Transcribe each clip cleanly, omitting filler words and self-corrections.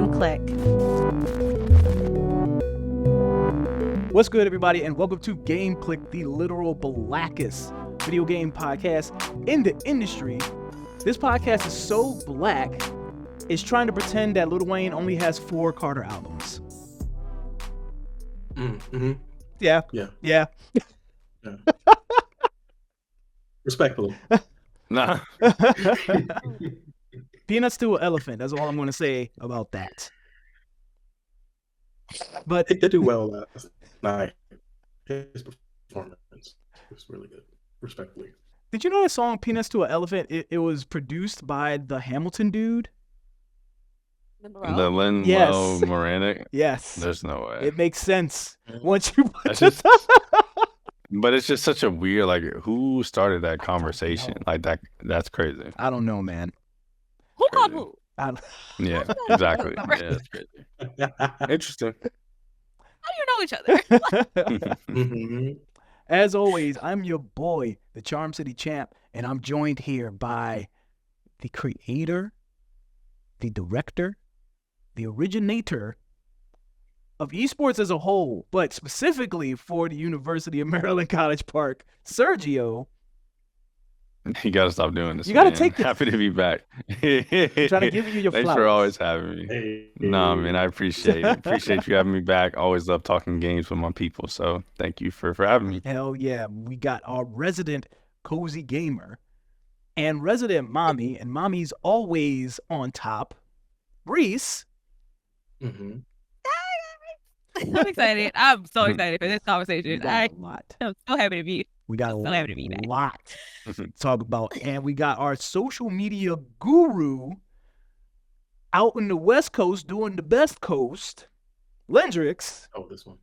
Game Clique. What's good, everybody, and welcome to Game Clique, the literal blackest video game podcast in the industry. This podcast is so black, it's trying to pretend that Lil Wayne only has 4 Carter albums. Mm-hmm. Yeah. Respectfully. Nah. Peanuts to an elephant. That's all I'm going to say about that. But They do well last night. His performance was really good. Respectfully. did you know that song Peanuts to an Elephant? It was produced by the Hamilton dude. The Lin Yes. Moranic. Yes. There's no way. It makes sense once you put That's this. But it's just such a weird, like, who started that conversation? Like, that's crazy. I don't know, man. Who called who? I don't... Yeah, exactly. Yeah, that's crazy. Interesting. How do you know each other? Mm-hmm. As always, I'm your boy, the Charm City Champ, and I'm joined here by the creator, the director, the originator of esports as a whole, but specifically for the University of Maryland College Park, Sergio. You gotta stop doing this. You gotta man. take this. Happy to be back. I'm trying to give you your Thanks flowers. for always having me. Hey. Nah, man, I appreciate it. Appreciate you having me back. Always love talking games with my people. So thank you for having me. Hell yeah, we got our resident cozy gamer and resident mommy, and mommy's always on top, Reese. Mm-hmm. I'm excited. I'm so excited for this We conversation. got a lot. I'm so happy to be. We got a So happy to be back. lot to talk about. And we got our social media guru out in the West Coast doing the best coast, Lendrix, Oh, this one.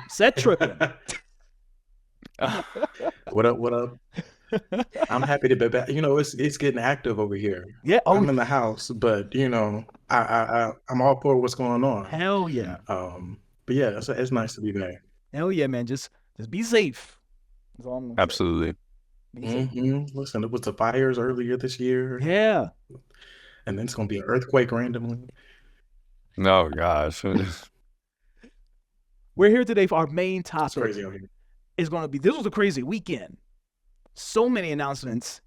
set tripping. What up? I'm happy to be back. You know, it's getting active over here. Yeah, I'm in the house, but you know, I'm all for what's going on. hell yeah. But yeah, it's nice to be back. Hell yeah, man. Just be safe. That's all I'm gonna say. Absolutely. Be safe. Mm-hmm. Listen, it was the fires earlier this year, Yeah. and then it's gonna be an earthquake randomly. Oh gosh. We're here today for our main It's topic. crazy out here. Is going to be, this was a crazy weekend. So many announcements.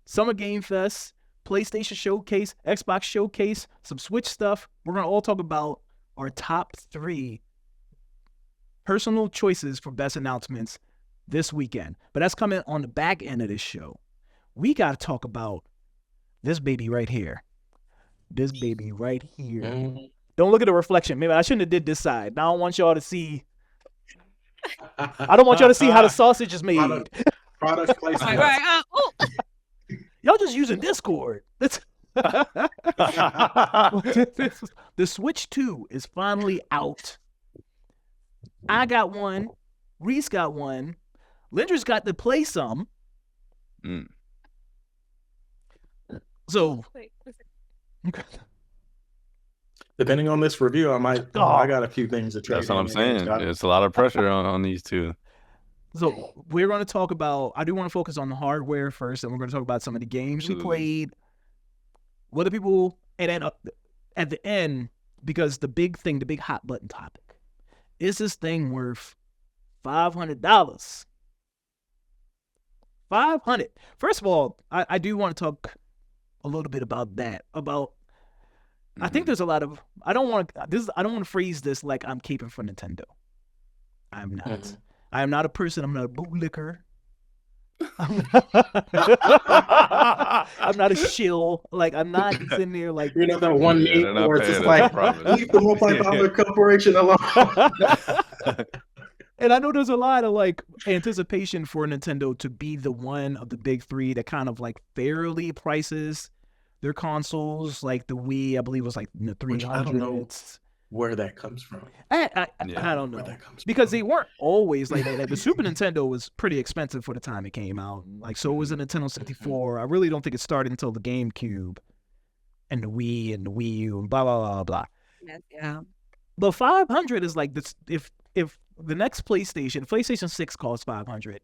Summer Game Fest, PlayStation Showcase, Xbox Showcase, some Switch stuff. We're going to all talk about our top 3 personal choices for best announcements this weekend. But that's coming on the back end of this show. We got to talk about this baby right here. This baby right here. Mhm. Don't look at the reflection. Maybe I shouldn't have did this side. Now I don't want y'all to see. I don't want y'all to see how the sausage is made. Product placement. Right. Oh, Y'all just using Discord. That's the Switch 2 is finally out. I got one. Reese got one. Linder's got to play some. Mm. So wait. Depending on this review, I might. Oh. I got a few things to try. That's what I'm saying. It's a lot of pressure on these two. So we're going to talk about, I do want to focus on the hardware first, and we're going to talk about some of the games we Absolutely. played, what the people, and then at the end, because the big thing, the big hot button topic, is this thing worth $500? $500. First of all, I do want to talk a little bit about that, about, I think there's a lot of, I don't want to phrase this like I'm caping for Nintendo. I'm not. Mhm. I am not a person. I'm not a bootlicker. I'm not a shill. Like, I'm not sitting there like. You know that one Yeah, meme they're not where it's paying just us, like, I promise. leave the multi-dollar corporation alone. And I know there's a lot of like anticipation for Nintendo to be the one of the big 3 that kind of like fairly prices their consoles. Like the Wii, I believe was like in the 300s. Which I don't know where that comes from. I Yeah. don't Where know. that comes Because from. they weren't always like that. Like, the Super Nintendo was pretty expensive for the time it came out. Like, so was the Nintendo 64. I really don't think it started until the GameCube and the Wii and the Wii U and blah, blah, blah, blah. Yeah. But 500 is like this. If the next PlayStation 6 costs 500,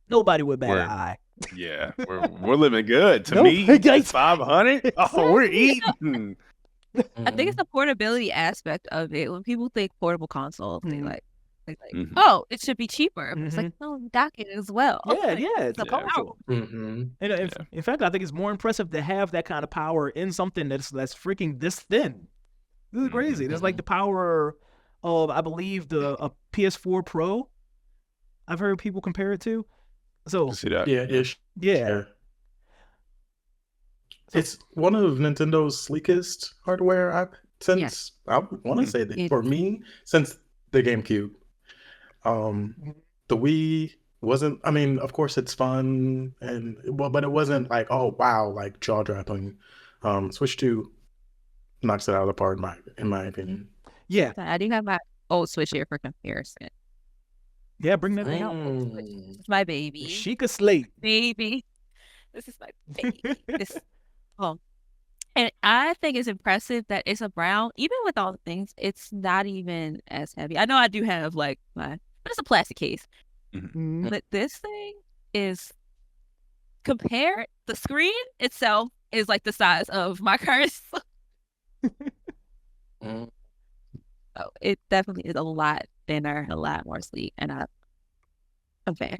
nobody would bat an eye. Yeah, we're living good. To Nope. me, Yikes. 500. Oh, we're eating. I think it's the portability aspect of it. When people think portable consoles, they Mhm. like, Mhm. oh, it should be cheaper. But it's like, Mhm. no, docking as well. Yeah, Like, yeah, it's it's Yeah. powerful. Mm-hmm. And in fact, I think it's more impressive to have that kind of power in something that's freaking this thin. This is crazy. It's like the power of, I believe, a PS4 Pro. I've heard people compare it to. So See that? Yeah, ish. yeah, Yeah. So- It's one of Nintendo's sleekest hardware since I want to say that It- for me since the GameCube. The Wii wasn't. I mean, of course, it's fun but it wasn't like, oh wow, like jaw dropping. Switch 2 knocks it out of the park in my opinion. yeah, I do have my old Switch here for comparison. yeah. Bring that out. It's my baby. Sheikah Slate. Baby. This is my baby. This and I think it's impressive that it's a brown, even with all the things, it's not even as heavy. I know I do have like but it's a plastic case. Mhm. But this thing is compared, the screen itself is like the size of my current. Mm. So it definitely is a lot thinner, a lot more sleek, and I'm a fan.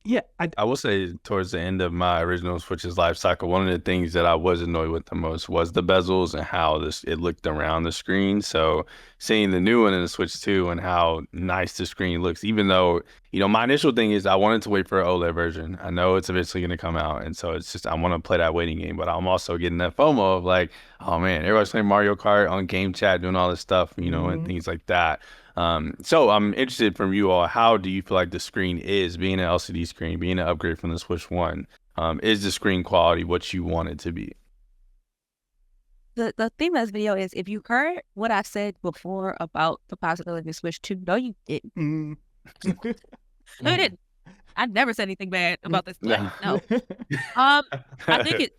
Yeah, I will say towards the end of my original Switch's life cycle, one of the things that I was annoyed with the most was the bezels and how it looked around the screen. So seeing the new one in the Switch 2 and how nice the screen looks, even though, my initial thing is I wanted to wait for an OLED version. I know it's eventually going to come out. And so it's just, I want to play that waiting game, but I'm also getting that FOMO of like, oh man, everybody's playing Mario Kart on game chat, doing all this stuff, and things like that. So I'm interested from you all, how do you feel like the screen is, being an LCD screen, being an upgrade from the Switch 1? Is the screen quality what you want it to be? The theme of this video is, if you heard what I said before about the possibility of Switch 2, no, you didn't. Mm. No, you didn't. I never said anything bad about this. No. No. I think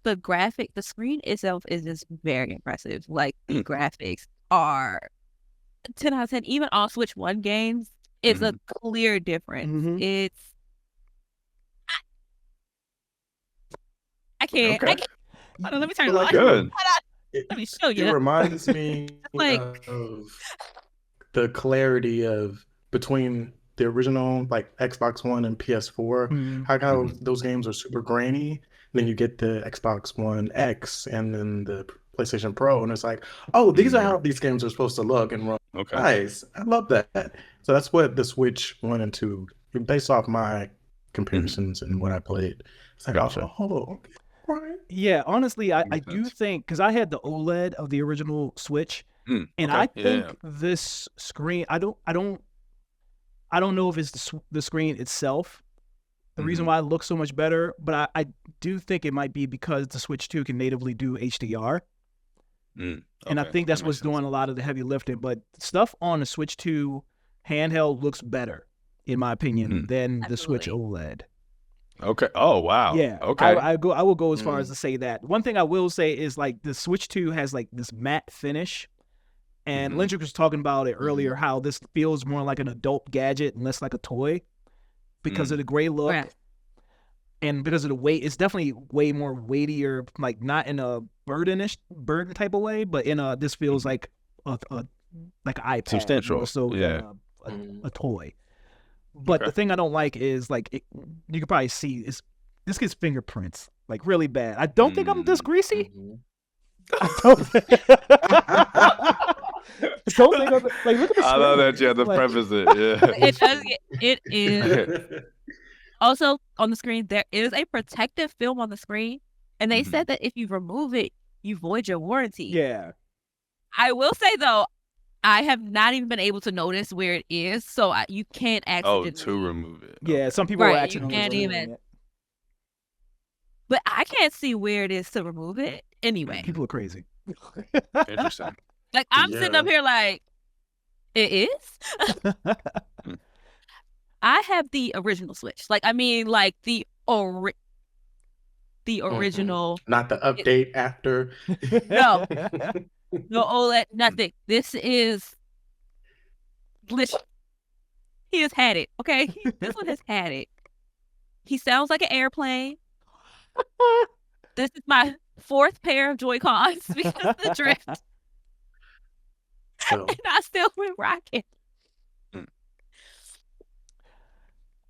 the screen itself is just very impressive. Like, the graphics are 10 out of 10. Even on Switch 1 games, it's a clear difference. Mhm. It's I can't. Okay. I can't. Hold on, let me turn it Like, on. Good. Let me show It you. reminds me Like- of the clarity of between the original like Xbox One and PS4. Mhm. How those games are super grainy. Then you get the Xbox One X and then the PlayStation Pro, and it's like, oh, these are how these games are supposed to look and run. Okay. Nice, I love that. So that's what the Switch 1 and 2, based off my comparisons and what I played. It's like, Gotcha. oh, okay, right. Yeah, honestly, I Makes do sense. think, because I had the OLED of the original Switch, and okay. I think Yeah. this screen, I don't know if it's the screen itself, the reason why it looks so much better, but I do think it might be because the Switch 2 can natively do HDR, and I Okay. think that's That what's makes sense. doing a lot of the heavy lifting. But stuff on the Switch 2 handheld looks better, in my opinion, than the Switch Absolutely. OLED. Okay. Oh wow. Yeah. Okay. I will go as far as to say that. One thing I will say is, like, the Switch 2 has like this matte finish. And Lindrick was talking about it earlier, how this feels more like an adult gadget and less like a toy because of the gray look. Right. And because of the weight, it's definitely way more weightier, like not in a burden type of way, but in this feels like a like an iPad, Substantial. more so Yeah. than a toy. But Okay. the thing I don't like is, like, you can probably see this gets fingerprints like really bad. I don't think I'm this greasy. I don't don't think I'm, like, look at the I love screen. that you have to Like- preface it. Yeah. It does. It is. Also, on the screen, there is a protective film on the screen, and they said that if you remove it, you void your warranty. Yeah. I will say, though, I have not even been able to notice where it is, so you can't Oh, accidentally. to remove it. Yeah, some people Right, are you accidentally can't removing even- it. But I can't see where it is to remove it anyway. People are crazy. Interesting. Like, I'm sitting up here like, it is? I have the original Switch. Like, I mean, like, the original. Not the update after. No. No OLED, nothing. This is literally, he has had it, okay? This one has had it. He sounds like an airplane. This is my 4th pair of Joy-Cons because of the drift. So And I still been rocking.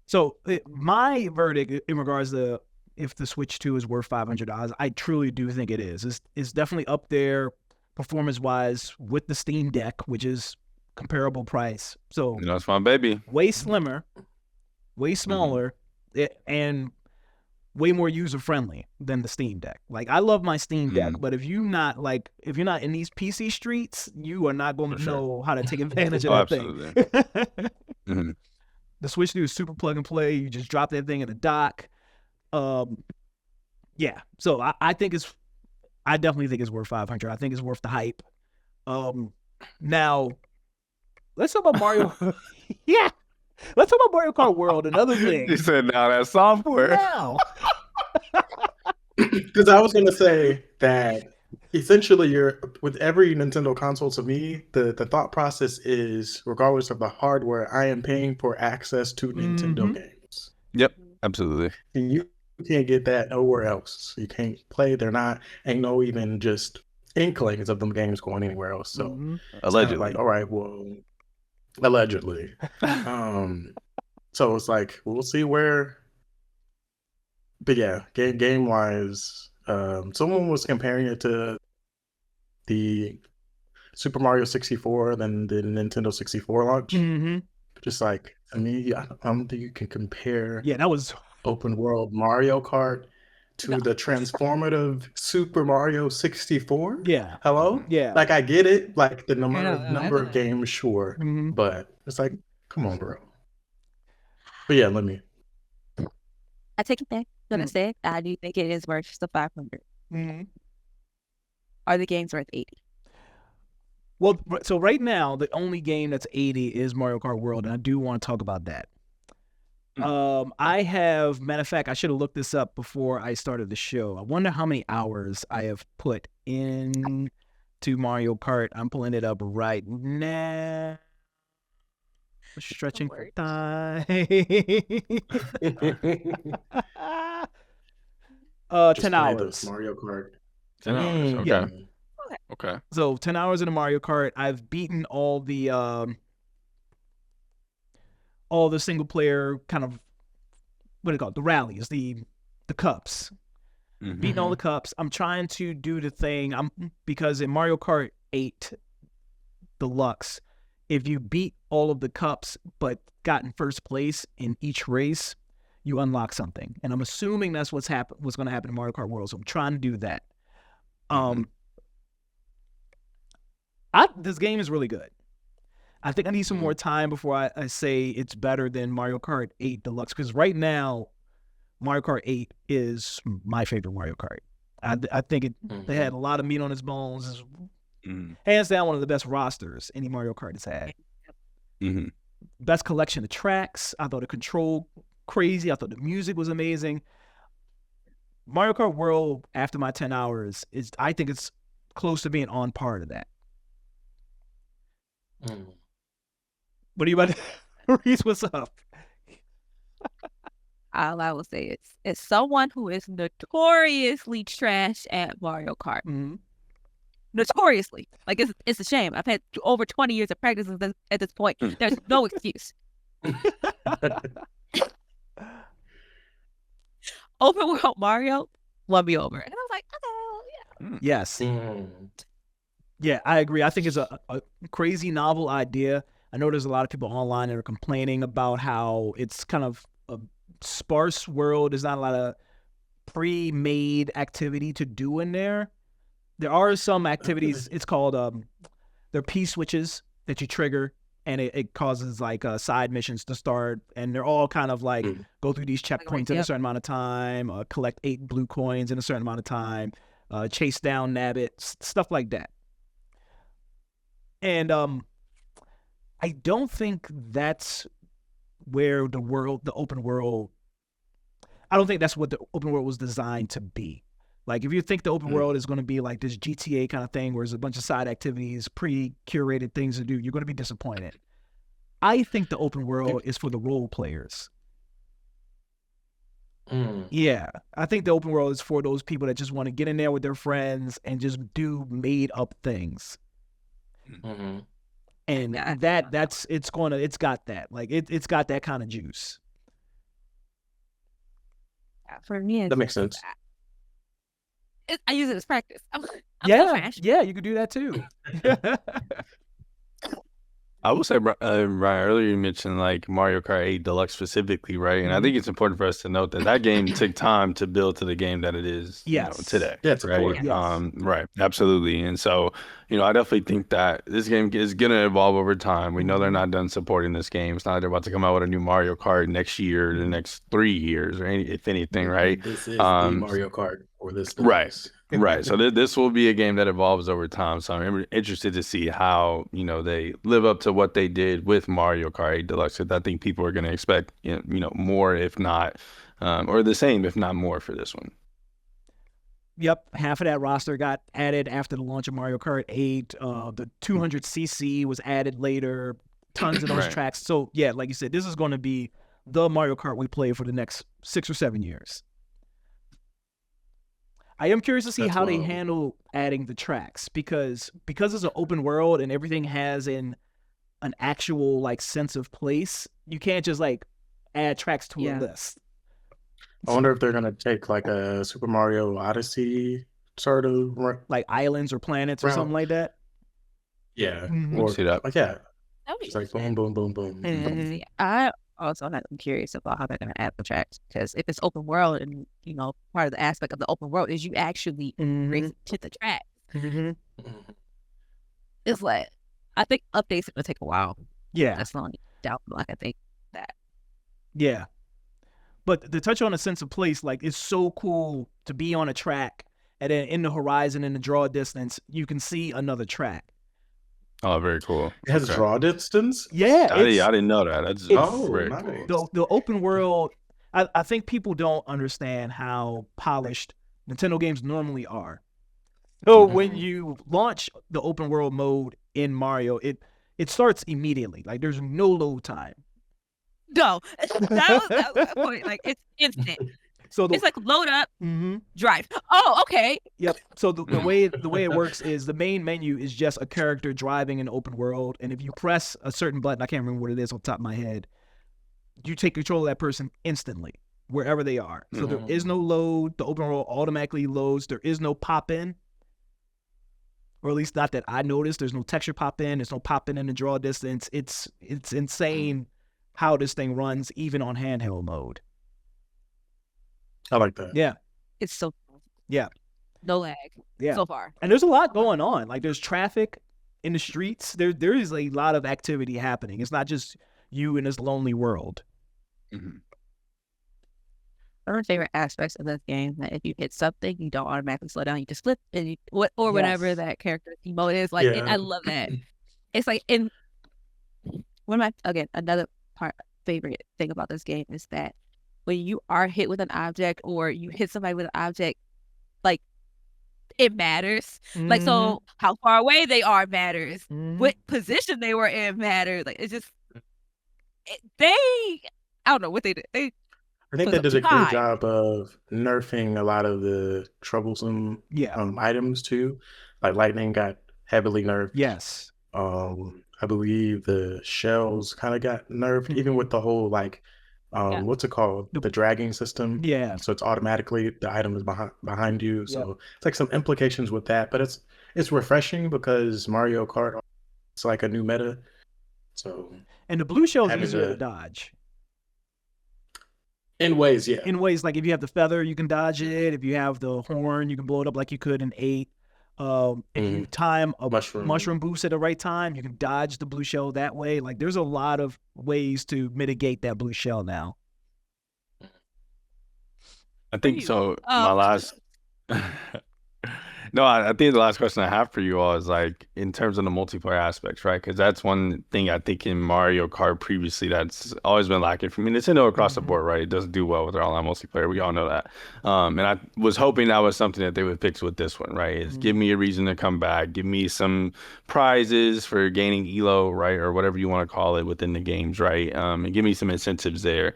So my verdict in regards to if the Switch 2 is worth $500, I truly do think it is. It's definitely up there performance-wise with the Steam Deck, which is comparable price. So That's my baby. way slimmer, way smaller, and way more user-friendly than the Steam Deck. Like, I love my Steam Deck, but if you're not in these PC streets, you are not going to know how to take advantage of that absolutely. thing. The Switch 2 is super plug and play. You just drop that thing in the dock. Yeah. So I definitely think it's worth $500. I think it's worth the hype. Now let's talk about Mario. Yeah. Let's talk about Mario Kart World. Another thing. You said now that software. Now. because I was gonna say that essentially you're with every Nintendo console, to me, the thought process is regardless of the hardware, I am paying for access to Nintendo games. Yep, absolutely. And you can't get that nowhere else. You can't play. Ain't no even just inklings of them games going anywhere else. So Allegedly. like, all right, well, allegedly. So it's like we'll see where. But yeah, game wise, someone was comparing it to the Super Mario 64, then the Nintendo 64 launch. Just like, to me, I don't think you can compare. Yeah, that was open world Mario Kart to the transformative Super Mario 64. Yeah. Hello? Yeah. Like, I get it, like the number of games, sure. But it's like, come on, bro. But yeah, let me. I take it back. What I said, I do think it is worth the 500. Are the games worth 80? Well, so right now, the only game that's 80 is Mario Kart World, and I do want to talk about that. I have, matter of fact, I should have looked this up before I started the show. I wonder how many hours I have put in to Mario Kart. I'm pulling it up right now. Stretching for time. 10 hours. Mario Kart. 10 hours. Okay. Yeah. Okay. So 10 hours in a Mario Kart. I've beaten all the single player kind of, what do you call it? The rallies, the cups. Beating all the cups. I'm trying to do the thing. Because in Mario Kart 8 Deluxe, if you beat all of the cups but got in first place in each race, you unlock something. And I'm assuming that's what's going to happen in Mario Kart World. So I'm trying to do that. This game is really good. I think I need some more time before I say it's better than Mario Kart 8 Deluxe, because right now, Mario Kart 8 is my favorite Mario Kart. I think they had a lot of meat on its bones. It's hands down one of the best rosters any Mario Kart has had. Best collection of tracks. I thought the control crazy. I thought the music was amazing. Mario Kart World, after my 10 hours, I think it's close to being on par to that. What are you about to Reese, what's up? All I will say is, as someone who is notoriously trash at Mario Kart, notoriously, like it's a shame. I've had over 20 years of practice at this point. There's no excuse. Open world Mario won me over, and I was like, okay, yeah. Yes. Yeah, I agree. I think it's a crazy novel idea. I know there's a lot of people online that are complaining about how it's kind of a sparse world. There's not a lot of pre-made activity to do in there. There are some activities. It's called they're P-switches that you trigger, and it causes like side missions to start, and they're all kind of like go through these checkpoints in a certain amount of time, collect 8 blue coins in a certain amount of time, chase down nabbits, stuff like that. And I don't think that's where the open world, I don't think that's what the open world was designed to be. Like, if you think the open world is going to be like this GTA kind of thing where there's a bunch of side activities, pre-curated things to do, you're going to be disappointed. I think the open world is for the role players. Yeah, I think the open world is for those people that just want to get in there with their friends and just do made up things. Mm-hmm. And Yeah. it's got that. Like it's got that kind of juice. For me, That makes sense. I use it as practice. I'm so Yeah, trash. yeah, you could do that too. I will say, Ryan, earlier you mentioned like Mario Kart 8 Deluxe specifically, right? And I think it's important for us to note that that game took time to build to the game that it is, Yes. today. Yeah, it's right? important. Yes. Right, absolutely. And so, I definitely think that this game is gonna evolve over time. We know they're not done supporting this game. It's not like they're about to come out with a new Mario Kart next year, the next 3 years, or if anything, right? This is the Mario Kart for this device. Right. So this will be a game that evolves over time. So I'm interested to see how, they live up to what they did with Mario Kart 8 Deluxe. 'Cause I think people are going to expect, more, if not, or the same, if not more for this one. Yep, half of that roster got added after the launch of Mario Kart 8. The 200cc was added later. Tons of those Right. tracks. So yeah, like you said, this is going to be the Mario Kart we play for the next 6 or 7 years. I am curious to see That's how they wild. handle adding the tracks because it's an open world and everything has an actual like sense of place. You can't just like add tracks to a Yeah. list. I wonder if they're gonna take like a Super Mario Odyssey sort of. Like islands or planets or Route. something like that. Yeah, Mhm. or See that. like yeah, That would it's be like boom, boom, boom, boom. interesting. I also am curious about how they're going to add the tracks because if it's open world and part of the aspect of the open world is you actually race to the track. Mm-hmm. It's like I think updates are going to take a while. Yeah. That's the only doubt. Like I think that. Yeah. But to touch on a sense of place, like it's so cool to be on a track and then in the horizon, in the draw distance, you can see another track. Oh, very cool. It has Okay. draw distance. Yeah. I didn't know that. That's very nice. cool. The open world, I think people don't understand how polished Nintendo games normally are. So when you launch the open world mode in Mario, it starts immediately. Like there's no load time. No, that was my point. Like it's instant. So It's like load up, mm-hmm. drive. Oh, okay. Yep. So the way it works is the main menu is just a character driving an open world, and if you press a certain button, I can't remember what it is off the top of my head, you take control of that person instantly, wherever they are. So there is no load. The open world automatically loads. There is no pop in, or at least not that I noticed. There's no texture pop in. There's no pop in the draw distance. It's insane how this thing runs, even on handheld mode. I like that. Yeah. It's so Yeah. no lag. Yeah. So far. And there's a lot going on. Like there's traffic in the streets. There is a lot of activity happening. It's not just you in this lonely world. Mm-hmm. One of my favorite aspects of this game that if you hit something, you don't automatically slow down. You just flip and whatever that character's emote is. Like I love that. It's like another favorite thing about this game is that when you are hit with an object or you hit somebody with an object, like it matters. Mm-hmm. Like so how far away they are matters. What position they were in matters. Like it's just I don't know what they did. I think they did a good job of nerfing a lot of the troublesome items too. Like lightning got heavily nerfed. Yes. I believe the shells kind of got nerfed, even with the whole like what's it called? The dragging system. Yeah. So it's automatically the item is behind you. So it's like some implications with that, but it's refreshing because Mario Kart, it's like a new meta. So and the blue shell is easier to dodge. In ways, yeah. In ways, like if you have the feather, you can dodge it. If you have the horn, you can blow it up like you could in 8. If you time a mushroom boost at the right time, you can dodge the blue shell that way. Like there's a lot of ways to mitigate that blue shell now. I think so. My last No, I think the last question I have for you all is like in terms of the multiplayer aspects, right? Because that's one thing I think in Mario Kart previously that's always been lacking for me. Nintendo across the board, right? It doesn't do well with their online multiplayer. We all know that. And I was hoping that was something that they would fix with this one, right? Is give me a reason to come back, give me some prizes for gaining elo, right, or whatever you want to call it within the games, right? And give me some incentives there.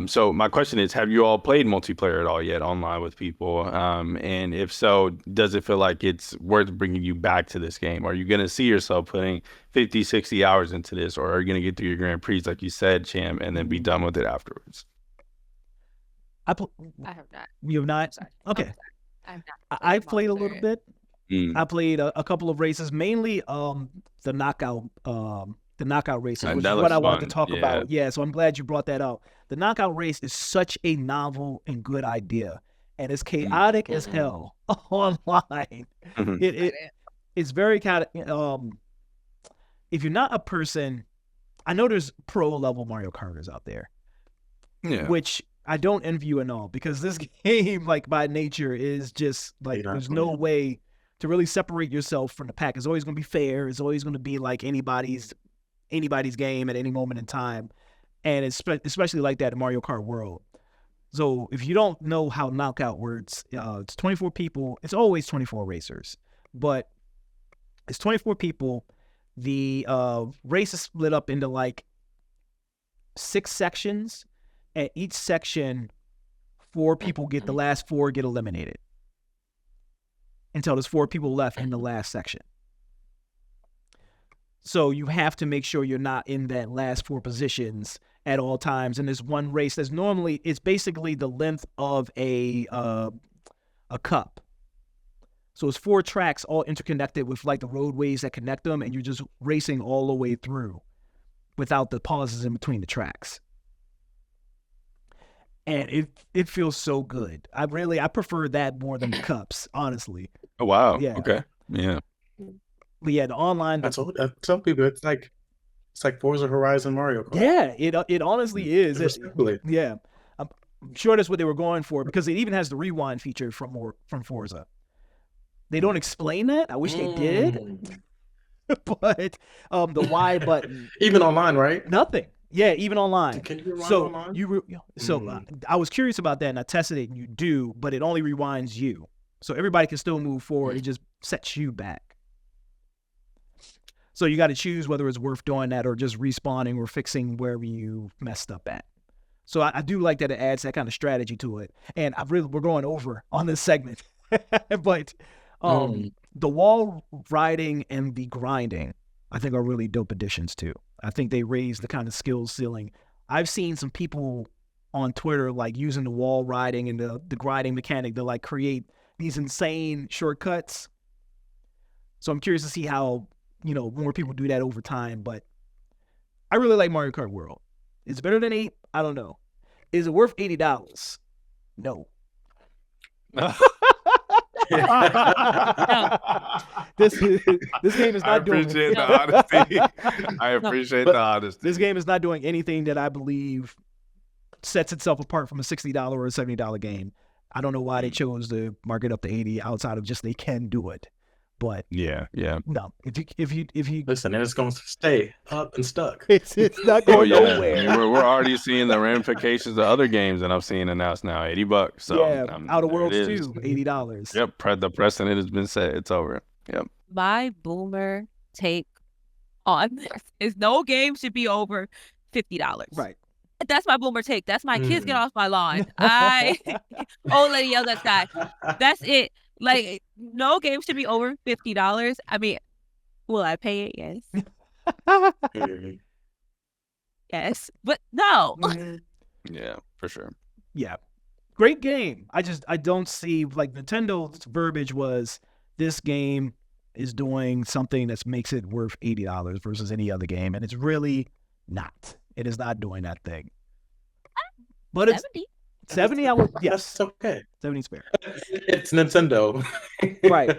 So my question is, have you all played multiplayer at all yet online with people? And if so, does it feel like it's worth bringing you back to this game? Are you going to see yourself putting 50, 60 hours into this, or are you going to get through your Grand Prix, like you said, Champ, and then be done with it afterwards? I have not. You have not? Sorry. Okay. I have not. I've played a little bit. Mm. I played a couple of races, mainly the knockout races, which is that what I looks wanted to fun. talk Yeah. about. Yeah, so I'm glad you brought that up. The knockout race is such a novel and good idea, and it's chaotic as hell online. It's very kind of if you're not a person, I know there's pro level Mario Karters out there, which I don't envy you at all, because this game, like by nature, is just like there's no way to really separate yourself from the pack. It's always going to be fair. It's always going to be like anybody's game at any moment in time, and it's especially like that in Mario Kart World. So if you don't know how knockout works, it's 24 people. It's always 24 racers, but it's 24 people. The race is split up into like 6 sections. At each section, 4 people the last 4 get eliminated until there's 4 people left in the last section. So you have to make sure you're not in that last 4 positions at all times. And there's one race that's normally, it's basically the length of a cup. So it's 4 tracks all interconnected with like the roadways that connect them, and you're just racing all the way through without the pauses in between the tracks. And it feels so good. I prefer that more than the cups, honestly. Oh wow. Yeah. Okay. Yeah. But yeah, the online. I told some people it's like Forza Horizon Mario Kart. Yeah, it honestly is. Yeah, I'm sure that's what they were going for, because it even has the rewind feature from Forza. They don't explain that. I wish they did. But the Y button. Even online, right? Nothing. Yeah, even online. Can you rewind online? I was curious about that, and I tested it, and you do, but it only rewinds you. So everybody can still move forward. It just sets you back. So you got to choose whether it's worth doing that or just respawning or fixing wherever you messed up at. So I do like that it adds that kind of strategy to it. And we're going over on this segment. But the wall riding and the grinding, I think, are really dope additions too. I think they raise the kind of skill ceiling. I've seen some people on Twitter like using the wall riding and the grinding mechanic to like create these insane shortcuts. So I'm curious to see how, more people do that over time. But I really like Mario Kart World. It's better than 8. I don't know. Is it worth $80? No. This game is not doing. I appreciate the honesty. I appreciate the honesty. This game is not doing anything that I believe sets itself apart from a $60 or a $70 game. I don't know why they chose to mark it up to 80 outside of just they can do it. But yeah. No, if you listen, and it's going to stay up and stuck. It's not going nowhere. I mean, we're already seeing the ramifications of other games that I've seen announced now. $80. So yeah, Outer Worlds too, $80. Yep, the precedent has been set. It's over. Yep. My boomer take on this is no game should be over $50. Right. That's my boomer take. That's my kids get off my lawn. Old lady yells at sky. That's it. Like, no game should be over $50. I mean, will I pay it? Yes. Yes, but no. Yeah, for sure. Yeah, great game. I don't see, like, Nintendo's verbiage was this game is doing something that makes it worth $80 versus any other game, and it's really not. It is not doing that thing. But 70. 70, I would, yes. That's okay. 70 spare. It's Nintendo. Right.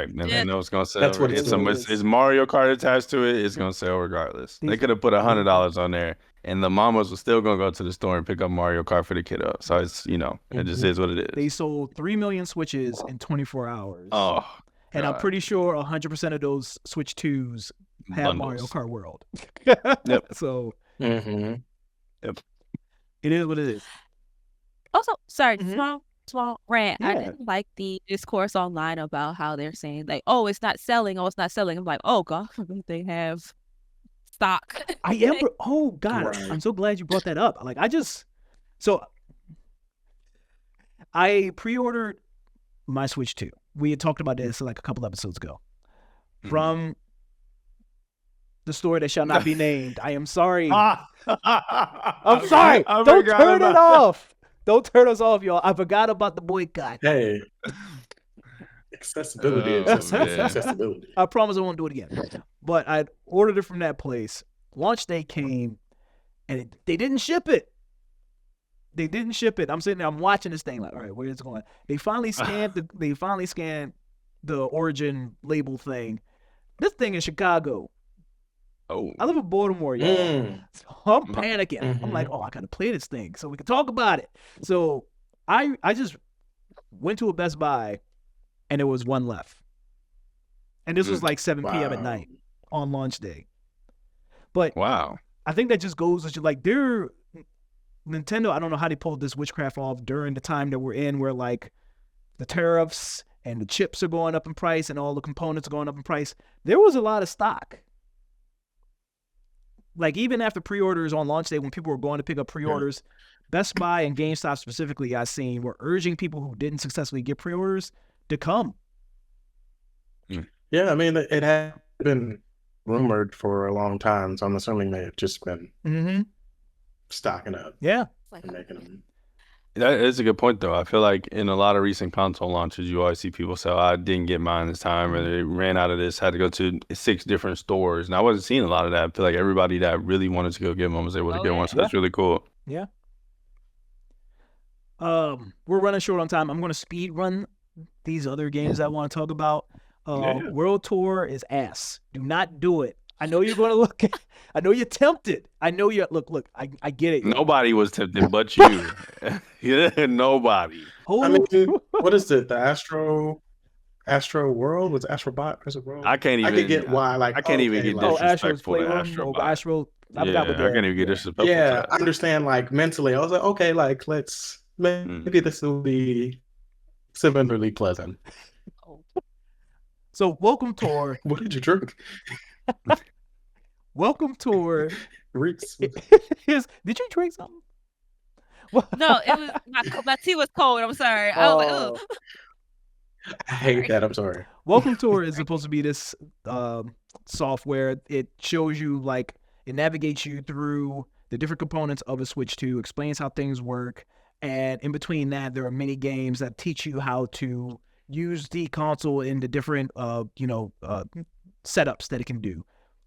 And it's going to sell. That's what it's Mario Kart attached to it. It's going to sell regardless. They could have put $100 on there, and the mamas were still going to go to the store and pick up Mario Kart for the kiddo. So it's, it just is what it is. They sold 3 million Switches in 24 hours. Oh. And I'm God. pretty sure 100% of those Switch 2s have Mario Bundles. Kart World. Yep. So Mm-hmm. it is what it is. Also, sorry, Mhm. small rant. I Yeah. didn't like the discourse online about how they're saying like, "Oh, it's not selling. Oh, it's not selling." I'm like, "Oh God, they have stock." I am. Oh God, Right. I'm so glad you brought that up. Like so I pre-ordered my Switch 2. We had talked about this like a couple episodes ago. Mhm. From the store that shall not be named. I am sorry. I'm I'm sorry. Don't turn it off. Don't turn us off, y'all. I forgot about the boycott. Hey, accessibility Oh, is man. accessibility. I promise I won't do it again. But I ordered it from that place. Launch day came, and they didn't ship it. They didn't ship it. I'm sitting there. I'm watching this thing like, all right, where is it going? They finally scanned the origin label thing. This thing in Chicago. Oh, I live in Baltimore, y'all. Mm. So I'm panicking. I'm Mhm. like, oh, I gotta play this thing so we can talk about it. So I just went to a Best Buy, and there was one left. And this was like 7 p.m. at Wow. night on launch day. But wow. I think that just goes to like Nintendo, I don't know how they pulled this witchcraft off during the time that we're in where like the tariffs and the chips are going up in price and all the components are going up in price. There was a lot of stock. Like even after pre-orders on launch day when people were going to pick up pre-orders, Best Buy and GameStop specifically I seen were urging people who didn't successfully get pre-orders to come. Yeah, I mean, it had been rumored for a long time, so I'm assuming they've just been Mm-hmm. stocking up Yeah. and making them. That is a good point, though. I feel like in a lot of recent console launches, you always see people say, I didn't get mine this time, or they ran out of this, had to go to 6 different stores. And I wasn't seeing a lot of that. I feel like everybody that really wanted to go get one was able to Oh, get yeah. one. So that's really cool. Yeah. We're running short on time. I'm going to speed run these other games I want to talk about. Yeah. World Tour is ass. Do not do it. I know you're going to look. I know you're tempted. I know you're. Look. I get it. Nobody was tempted but you. Yeah, nobody. Hold I on. mean, what is it? The Astro World? Was Astrobot? Was it World? I can't even. I could get why. Like, I can't even okay, get like, Astro's disrespectful to Playroom or Astrobot. Astro. I forgot what Yeah, I can't even get disrespectful to yeah, that. I understand. Like mentally, I was like, okay, like maybe this will be similarly pleasant. So Welcome Tour. What did you drink? Welcome Tour. Reeks. Did you drink something? No, it was my tea was cold. I'm sorry. I was like, ugh. I hate that. I'm sorry. Welcome Tour is supposed to be this software. It shows you like it navigates you through the different components of a Switch 2, explains how things work, and in between that, there are many games that teach you how to use the console in the different setups that it can do.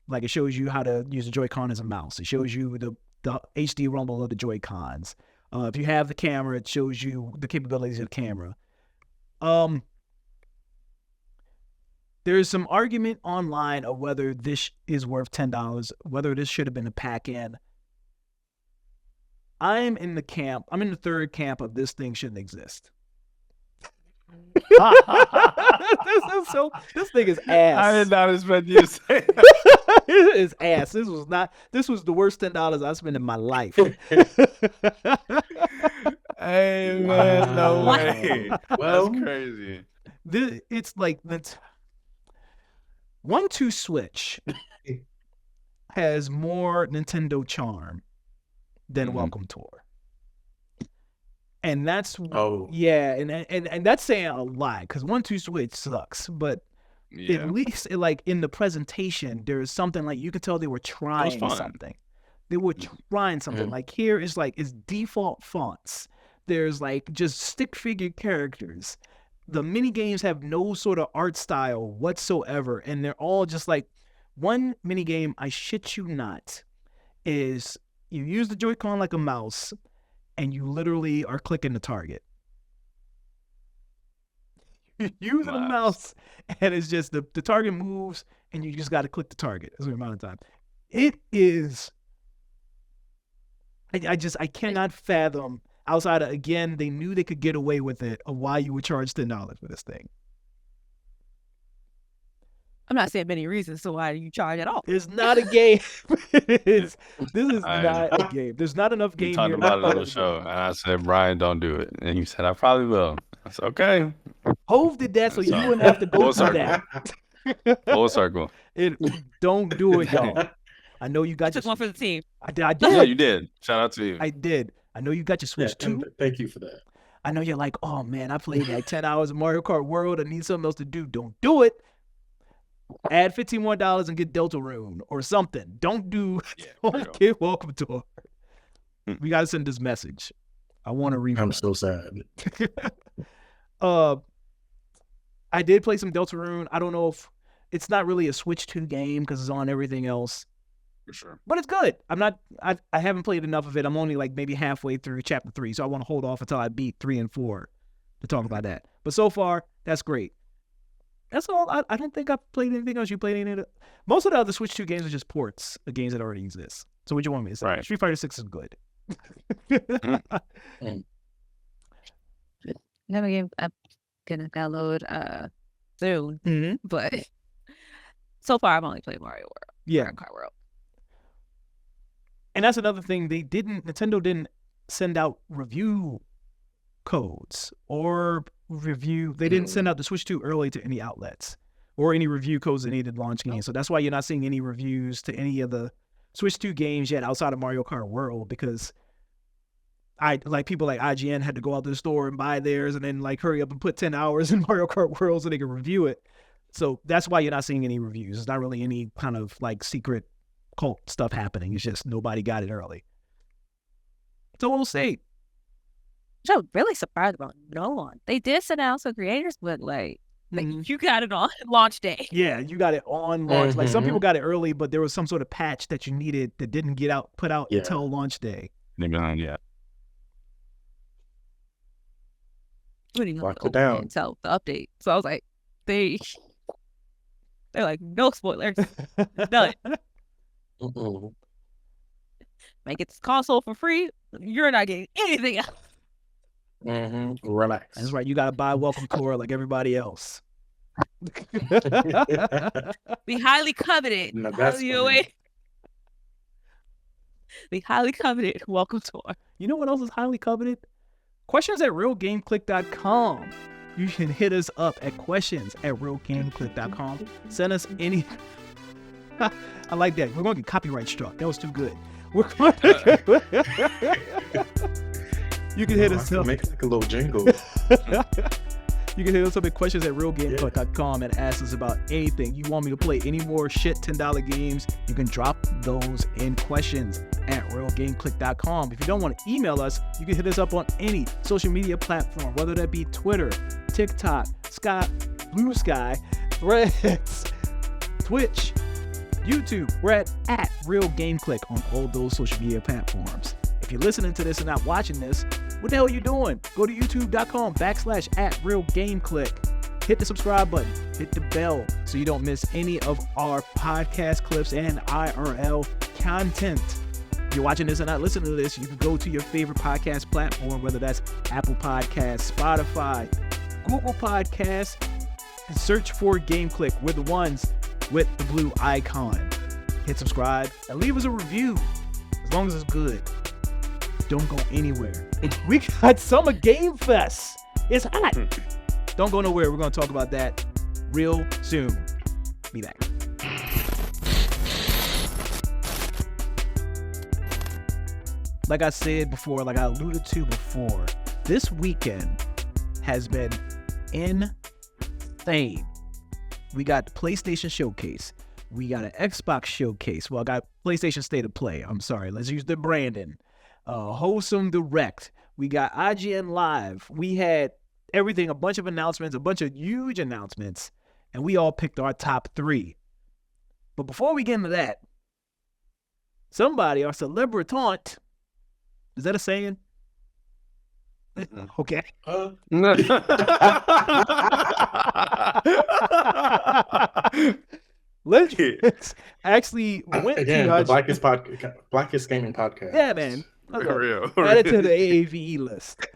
Like it shows you how to use a Joy-Con as a mouse. It shows you the HD rumble of the Joy-Cons. If you have the camera, it shows you the capabilities of the camera. There's some argument online of whether this is worth $10, whether this should have been a pack-in. I'm in the third camp of this thing shouldn't exist. This thing is ass. I did not expect you to say that. It is ass. This was the worst $10 I spent in my life. Hey man, no Wow. way. Well, That's crazy. It's like that's 1-2 Switch has more Nintendo charm than Mhm. Welcome Tour. And that's oh, yeah, and that's saying a lot because 1-2 Switch sucks, but Yeah. at least like in the presentation, there's something like you could tell they were trying fun. something. They were trying something. Like here is like it's default fonts. There's like just stick figure characters. The mini games have no sort of art style whatsoever, and they're all just like one mini game. I shit you not, is you use the Joy-Con like a mouse, and you literally are clicking the target. You're using a Nice. mouse, and it's just the target moves, and you just got to click the target. That's the amount of time. It is. I cannot fathom. Outside of, again, they knew they could get away with it of why you would charge $10 for this thing. I'm not saying many reasons to why you charge at all. It's not a game. This is I- not a game. There's not enough We game talked here. about it on the show, and I said, Brian, don't do it. And you said, I probably will. I said, okay. Hove did that, so you So, wouldn't have to go full through circle. that. Full circle. Don't do it, y'all. I know you I got took your. one for the team. I Yeah, did. you did. Shout out to you. I did. I know you got your Yeah, Switch too. and thank you for that. I know you're like, oh man, I played like 10 hours of Mario Kart World. I need something else to do. Don't do it. Add $15 more and get Deltarune or something. Don't do. Don't get Welcome Tour. We gotta send this message. I want to I'm refund. so sad. I did play some Deltarune. I don't know if it's not really a Switch 2 game because it's on everything else. For sure. But it's good. I haven't played enough of it. I'm only like maybe halfway through chapter 3, so I want to hold off until I beat 3 and 4 to talk about that. But so far, that's great. That's all. I don't think I've played anything else. You played any of it? Most of the other Switch 2 games are just ports of games that already exist. So what you want me to say? Right. Street Fighter 6 is good. Another game I'm gonna download soon, Mm-hmm. but so far I've only played Mario World. Yeah. Mario Kart World. And that's another thing. Nintendo didn't send out review codes or review. They didn't send out the Switch 2 early to any outlets or any review codes that needed launch games. So that's why you're not seeing any reviews to any of the Switch 2 games yet outside of Mario Kart World, because people like IGN had to go out to the store and buy theirs and then like hurry up and put 10 hours in Mario Kart World so they can review it. So that's why you're not seeing any reviews. It's not really any kind of like secret cult stuff happening. It's just nobody got it early. So we'll see. Which I'm really surprised about. No one. They did send out some creators, but like you got it on launch day. Yeah, you got it on launch. Like some Mhm. people got it early, but there was some sort of patch that you needed that didn't get put out Yeah. until launch day. Yeah. Wouldn't even Locked it open down. until the update. So I was like, they're like, no spoilers. None. Mm-mm. Make it this console for free. You're not getting anything else. Relax. That's right. You got to buy Welcome Tour like everybody else. We highly coveted. No, that's Highly funny. away. We highly coveted Welcome Tour. You know what else is highly coveted? Questions at realgameclick.com. You can hit us up at questions@realgameclick.com. Send us any. I like that. We're going to get copyright struck. That was too good. We're going You can hit us up. Make like a little jingle. You can hit us up at questions@realgameclick.com and ask us about anything. You want me to play any more shit $10 games, you can drop those in questions@realgameclick.com. If you don't want to email us, you can hit us up on any social media platform, whether that be Twitter, TikTok, Blue Sky, Threads, Twitch, YouTube. We're at Real Game Click on all those social media platforms. If you're listening to this and not watching this, what the hell are you doing? Go to youtube.com/@realgameclick. Hit the subscribe button. Hit the bell so you don't miss any of our podcast clips and IRL content. If you're watching this and not listening to this, you can go to your favorite podcast platform, whether that's Apple Podcasts, Spotify, Google Podcasts, and search for Game Click. We're the ones with the blue icon. Hit subscribe and leave us a review as long as it's good. Don't go anywhere. We got Summer Game Fest. It's hot. Don't go nowhere. We're going to talk about that real soon. Be back. Like I said before, like I alluded to before, this weekend has been insane. We got the PlayStation Showcase. We got an Xbox Showcase. Well, I got PlayStation State of Play. I'm sorry. Let's use the branding. Wholesome Direct. We got IGN Live. We had everything, a bunch of announcements, a bunch of huge announcements, and we all picked our top 3. But before we get into that, somebody, our celebritant, is that a saying? Okay. Let's actually went Again, to the Blackest Gaming Podcast. Yeah, man. For real. Add it to the AAVE list.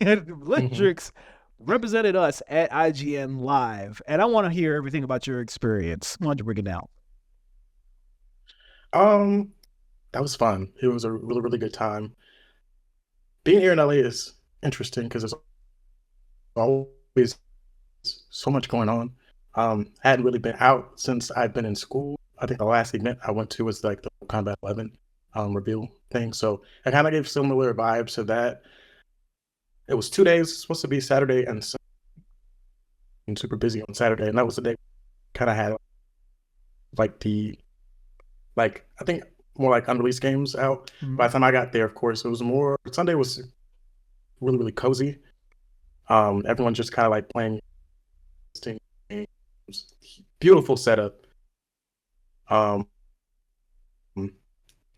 Electrics represented us at IGN Live, and I want to hear everything about your experience. Why don't you break it down? That was fun. It was a really, really good time. Being here in LA is interesting because there's always so much going on. I hadn't really been out since I've been in school. I think the last event I went to was like the Combat 11 reveal thing. So I kind of gave similar vibes to that. It was 2 days, supposed to be Saturday and Sunday. I'm super busy on Saturday, and that was the day kind of had I think more like unreleased games out. Mhm. By the time I got there, of course, it was more. Sunday was really, really cozy. Everyone just kind of like playing games. Beautiful setup. And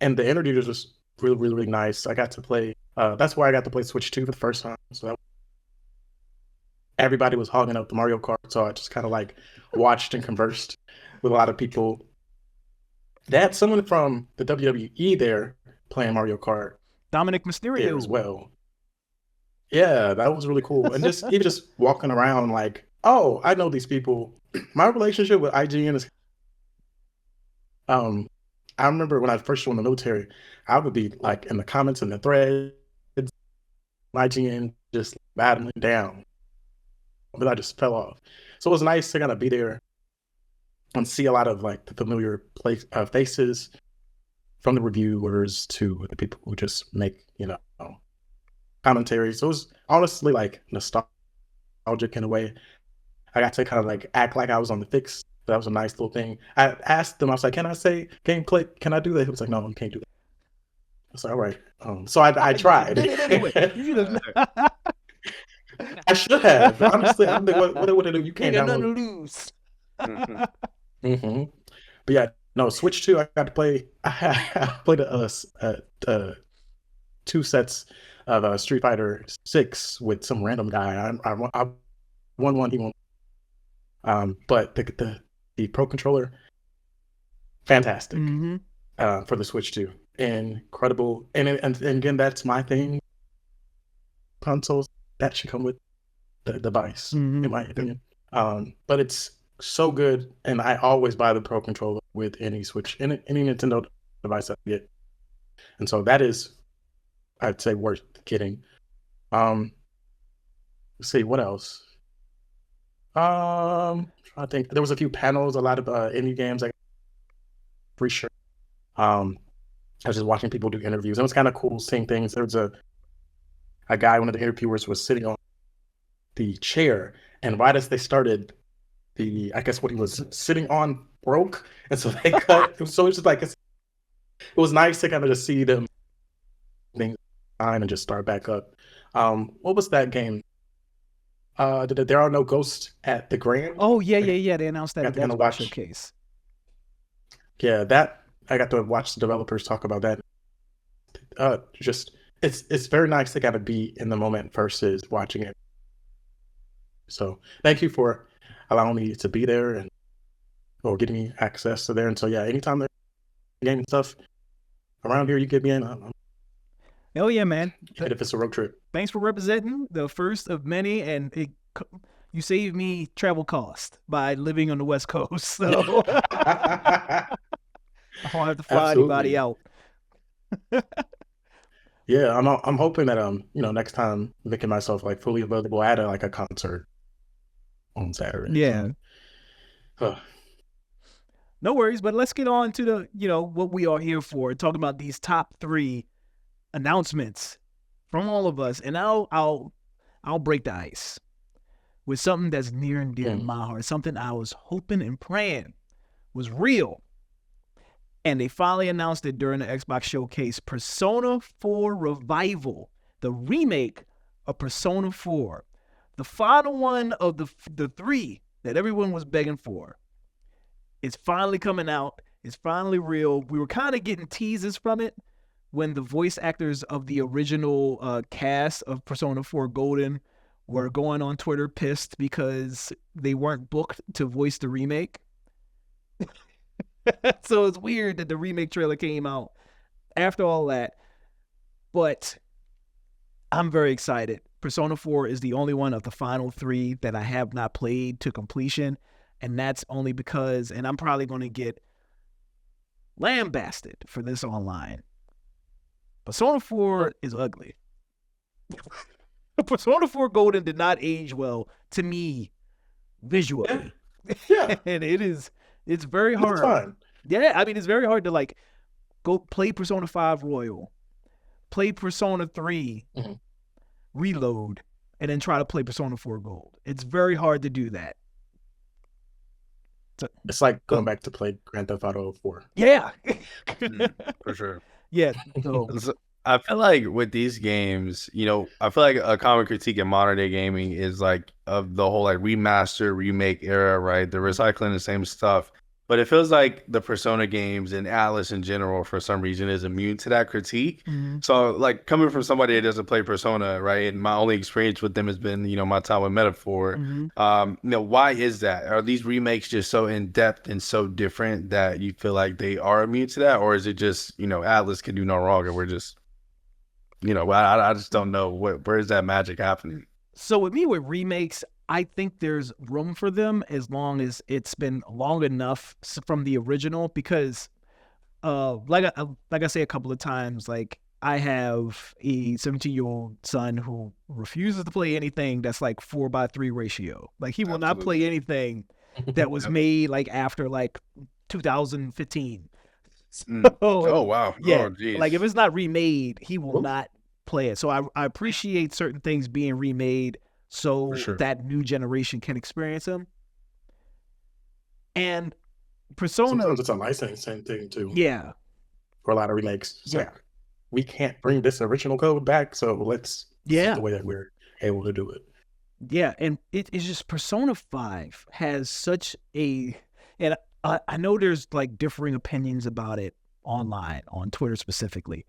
the energy was just really, really, really nice. I got to play. That's where I got to play Switch 2 for the first time. So everybody was hogging up the Mario Kart, so I just kind of like watched and conversed with a lot of people. They had someone from the WWE there playing Mario Kart Dominic there Mysterio as well. Yeah, that was really cool. And just even just walking around like, oh, I know these people. My relationship with IGN is I remember when I first joined the military, I would be like in the comments and the threads, IGN just battling down. But I just fell off. So it was nice to kind of be there and see a lot of like the familiar faces, from the reviewers to the people who just make, commentary. So it was honestly like nostalgic in a way. I got to kind of like act like I was on the fix. That was a nice little thing. I asked them, I was like, can I say game click? Can I do that? He was like, no, you can't do that. I was like, all right. So I tried. I should have. Honestly, I'm like, what would I do? You can't got nothing download. to lose. Mm-hmm. But yeah, no, Switch 2, I got to play. I played 2 sets of Street Fighter 6 with some random guy. I won one, he won. But the Pro Controller, fantastic. For the Switch 2, incredible. And again, that's my thing. Consoles that should come with the device, in my opinion. But it's so good, and I always buy the Pro Controller with any Switch, any Nintendo device I get, and so that is, I'd say, worth getting. Let's see what else. I think there was a few panels, a lot of indie games. I for sure. I was just watching people do interviews. It was kind of cool seeing things. There was a guy, one of the interviewers was sitting on the chair, and right as they started, I guess what he was sitting on broke, and so they cut. So it's just like it was nice to kind of just see them things and just start back up. What was that game? There are no ghosts at the Grand. Oh yeah. They announced that at the Got to Xbox watch. showcase. Yeah, that I got to watch the developers talk about that. Just it's very nice to kind of be in the moment versus watching it. So thank you for allowing me to be there or getting me access to there. And so yeah, anytime there's game stuff around here, you get me in. Hell yeah, man! Even if it's a road trip. Thanks for representing the first of many, and you saved me travel cost by living on the West Coast. So I don't have to fly anybody out. Yeah, I'm hoping that next time making myself like fully available at a concert on Saturday. Yeah. No worries, but let's get on to the what we are here for, talking about these top 3 announcements from all of us, and I'll break the ice with something that's near and dear to my heart, something I was hoping and praying was real. And they finally announced it during the Xbox showcase. Persona 4 Revival, the remake of Persona 4, the final one of the 3 that everyone was begging for. It's finally coming out. It's finally real. We were kind of getting teases from it when the voice actors of the original cast of Persona 4 Golden were going on Twitter pissed because they weren't booked to voice the remake. So it's weird that the remake trailer came out after all that. But I'm very excited. Persona 4 is the only one of the final 3 that I have not played to completion, and that's only because, and I'm probably going to get lambasted for this online. Persona 4 is ugly. Persona 4 Golden did not age well to me visually. Yeah. And it's very hard. It's fine. Yeah, I mean, it's very hard to like go play Persona 5 Royal, play Persona 3, reload, and then try to play Persona 4 Gold. It's very hard to do that. So, It's like going back to play Grand Theft Auto 4. yeah. For sure. Yeah. So, I feel like with these games, you know, I feel like a common critique in modern day gaming is like of the whole like remaster, remake era, right? They're recycling the same stuff. But it feels like the Persona games and Atlas in general, for some reason, is immune to that critique. So, like, coming from somebody that doesn't play Persona, right, and my only experience with them has been, you know, my time with Metaphor. You know, why is that? Are these remakes just so in depth and so different that you feel like they are immune to that, or is it just, you know, Atlas can do no wrong, and we're just, you know, I just don't know where is that magic happening? So with me with remakes, I think there's room for them as long as it's been long enough from the original, because like I say a couple of times, like I have a 17-year-old son who refuses to play anything that's like 4:3 ratio. Like he will not play anything that was made like after like 2015. Oh wow. Yeah. Oh, geez. Like if it's not remade, he will not play it. So I appreciate certain things being remade so that new generation can experience them. And Persona, sometimes it's a licensing thing too. Yeah. For a lot of remakes. It's like, we can't bring this original code back, so let's see the way that we're able to do it. Yeah, and it's just Persona 5 has such a, and I know there's like differing opinions about it online, on Twitter specifically.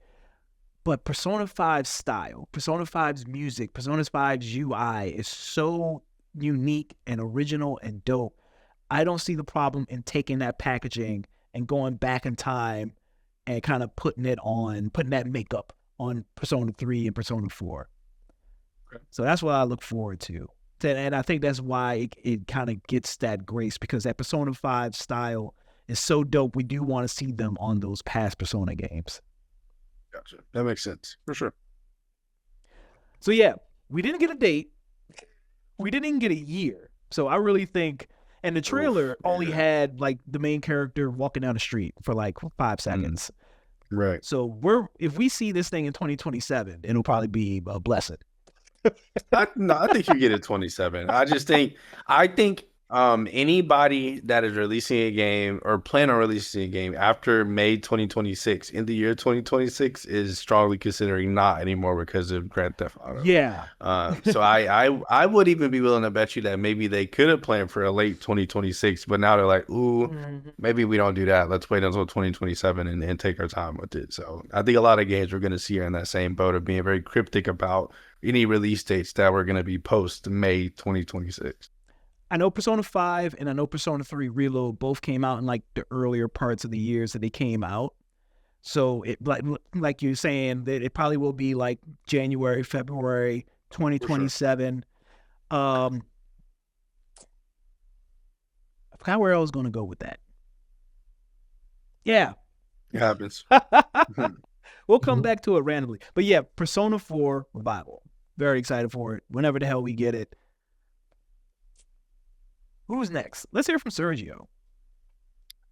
But Persona 5's style, Persona 5's music, Persona 5's UI is so unique and original and dope. I don't see the problem in taking that packaging and going back in time and kind of putting that makeup on Persona 3 and Persona 4. Okay. So that's what I look forward to. And I think that's why it kind of gets that grace, because that Persona 5 style is so dope. We do want to see them on those past Persona games. Gotcha. That makes sense. For sure. So yeah, we didn't get a date. We didn't even get a year. So I really think, and the trailer only had like the main character walking down the street for like 5 seconds. Right. So if we see this thing in 2027, it'll probably be a blessing. I think you get it 27. I think anybody that is releasing a game or plan on releasing a game after May 2026 in the year 2026 is strongly considering not anymore because of Grand Theft Auto. Yeah. So I would even be willing to bet you that maybe they could have planned for a late 2026, but now they're like, ooh, maybe we don't do that. Let's wait until 2027 and take our time with it. So I think a lot of games we're going to see are in that same boat of being very cryptic about any release dates that were going to be post May 2026. I know Persona 5 and I know Persona 3 Reload both came out in like the earlier parts of the years that they came out. So it like you're saying that it probably will be like January, February 2027. Sure. I forgot where I was going to go with that. Yeah. It happens. We'll come back to it randomly. But yeah, Persona 4 Revival. Very excited for it. Whenever the hell we get it. Who's next? Let's hear from Sergio.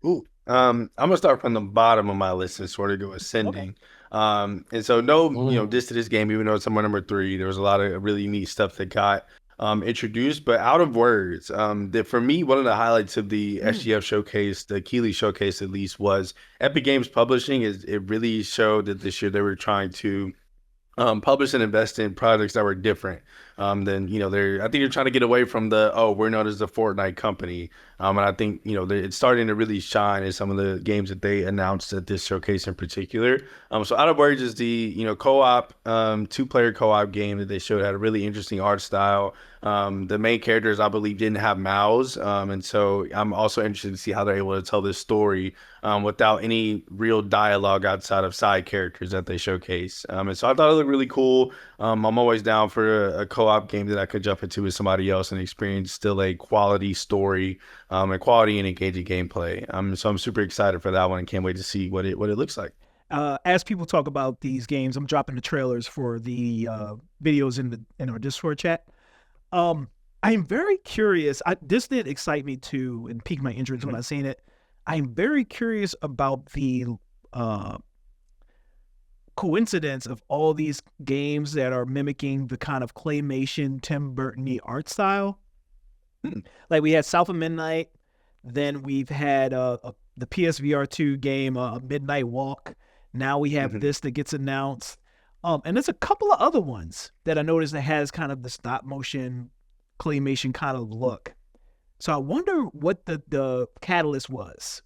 Ooh. I'm gonna start from the bottom of my list and sort of go ascending. Okay. And so diss to this game, even though it's my number 3. There was a lot of really neat stuff that got introduced, but out of words, that for me, one of the highlights of the SGF showcase, the Keighley showcase at least, was Epic Games Publishing. It really showed that this year they were trying to publish and invest in projects that were different then I think they're trying to get away from we're known as the Fortnite company. And I think it's starting to really shine in some of the games that they announced at this showcase in particular. So Out of Words is the co-op 2-player co-op game that they showed, had a really interesting art style. The main characters, I believe, didn't have mouths, and so I'm also interested to see how they're able to tell this story without any real dialogue outside of side characters that they showcase. And so I thought it looked really cool. I'm always down for a co-op game that I could jump into with somebody else and experience still a quality story and quality and engaging gameplay. So I'm super excited for that one and can't wait to see what it looks like. As people talk about these games, I'm dropping the trailers for the videos in our Discord chat. I'm very curious. This did excite me too and pique my interest when I seen it. I'm very curious about the coincidence of all these games that are mimicking the kind of claymation Tim Burton-y art style. Like we had South of Midnight, then we've had the PSVR 2 game, Midnight Walk. Now we have this that gets announced. And there's a couple of other ones that I noticed that has kind of the stop motion claymation kind of look. So I wonder what the catalyst was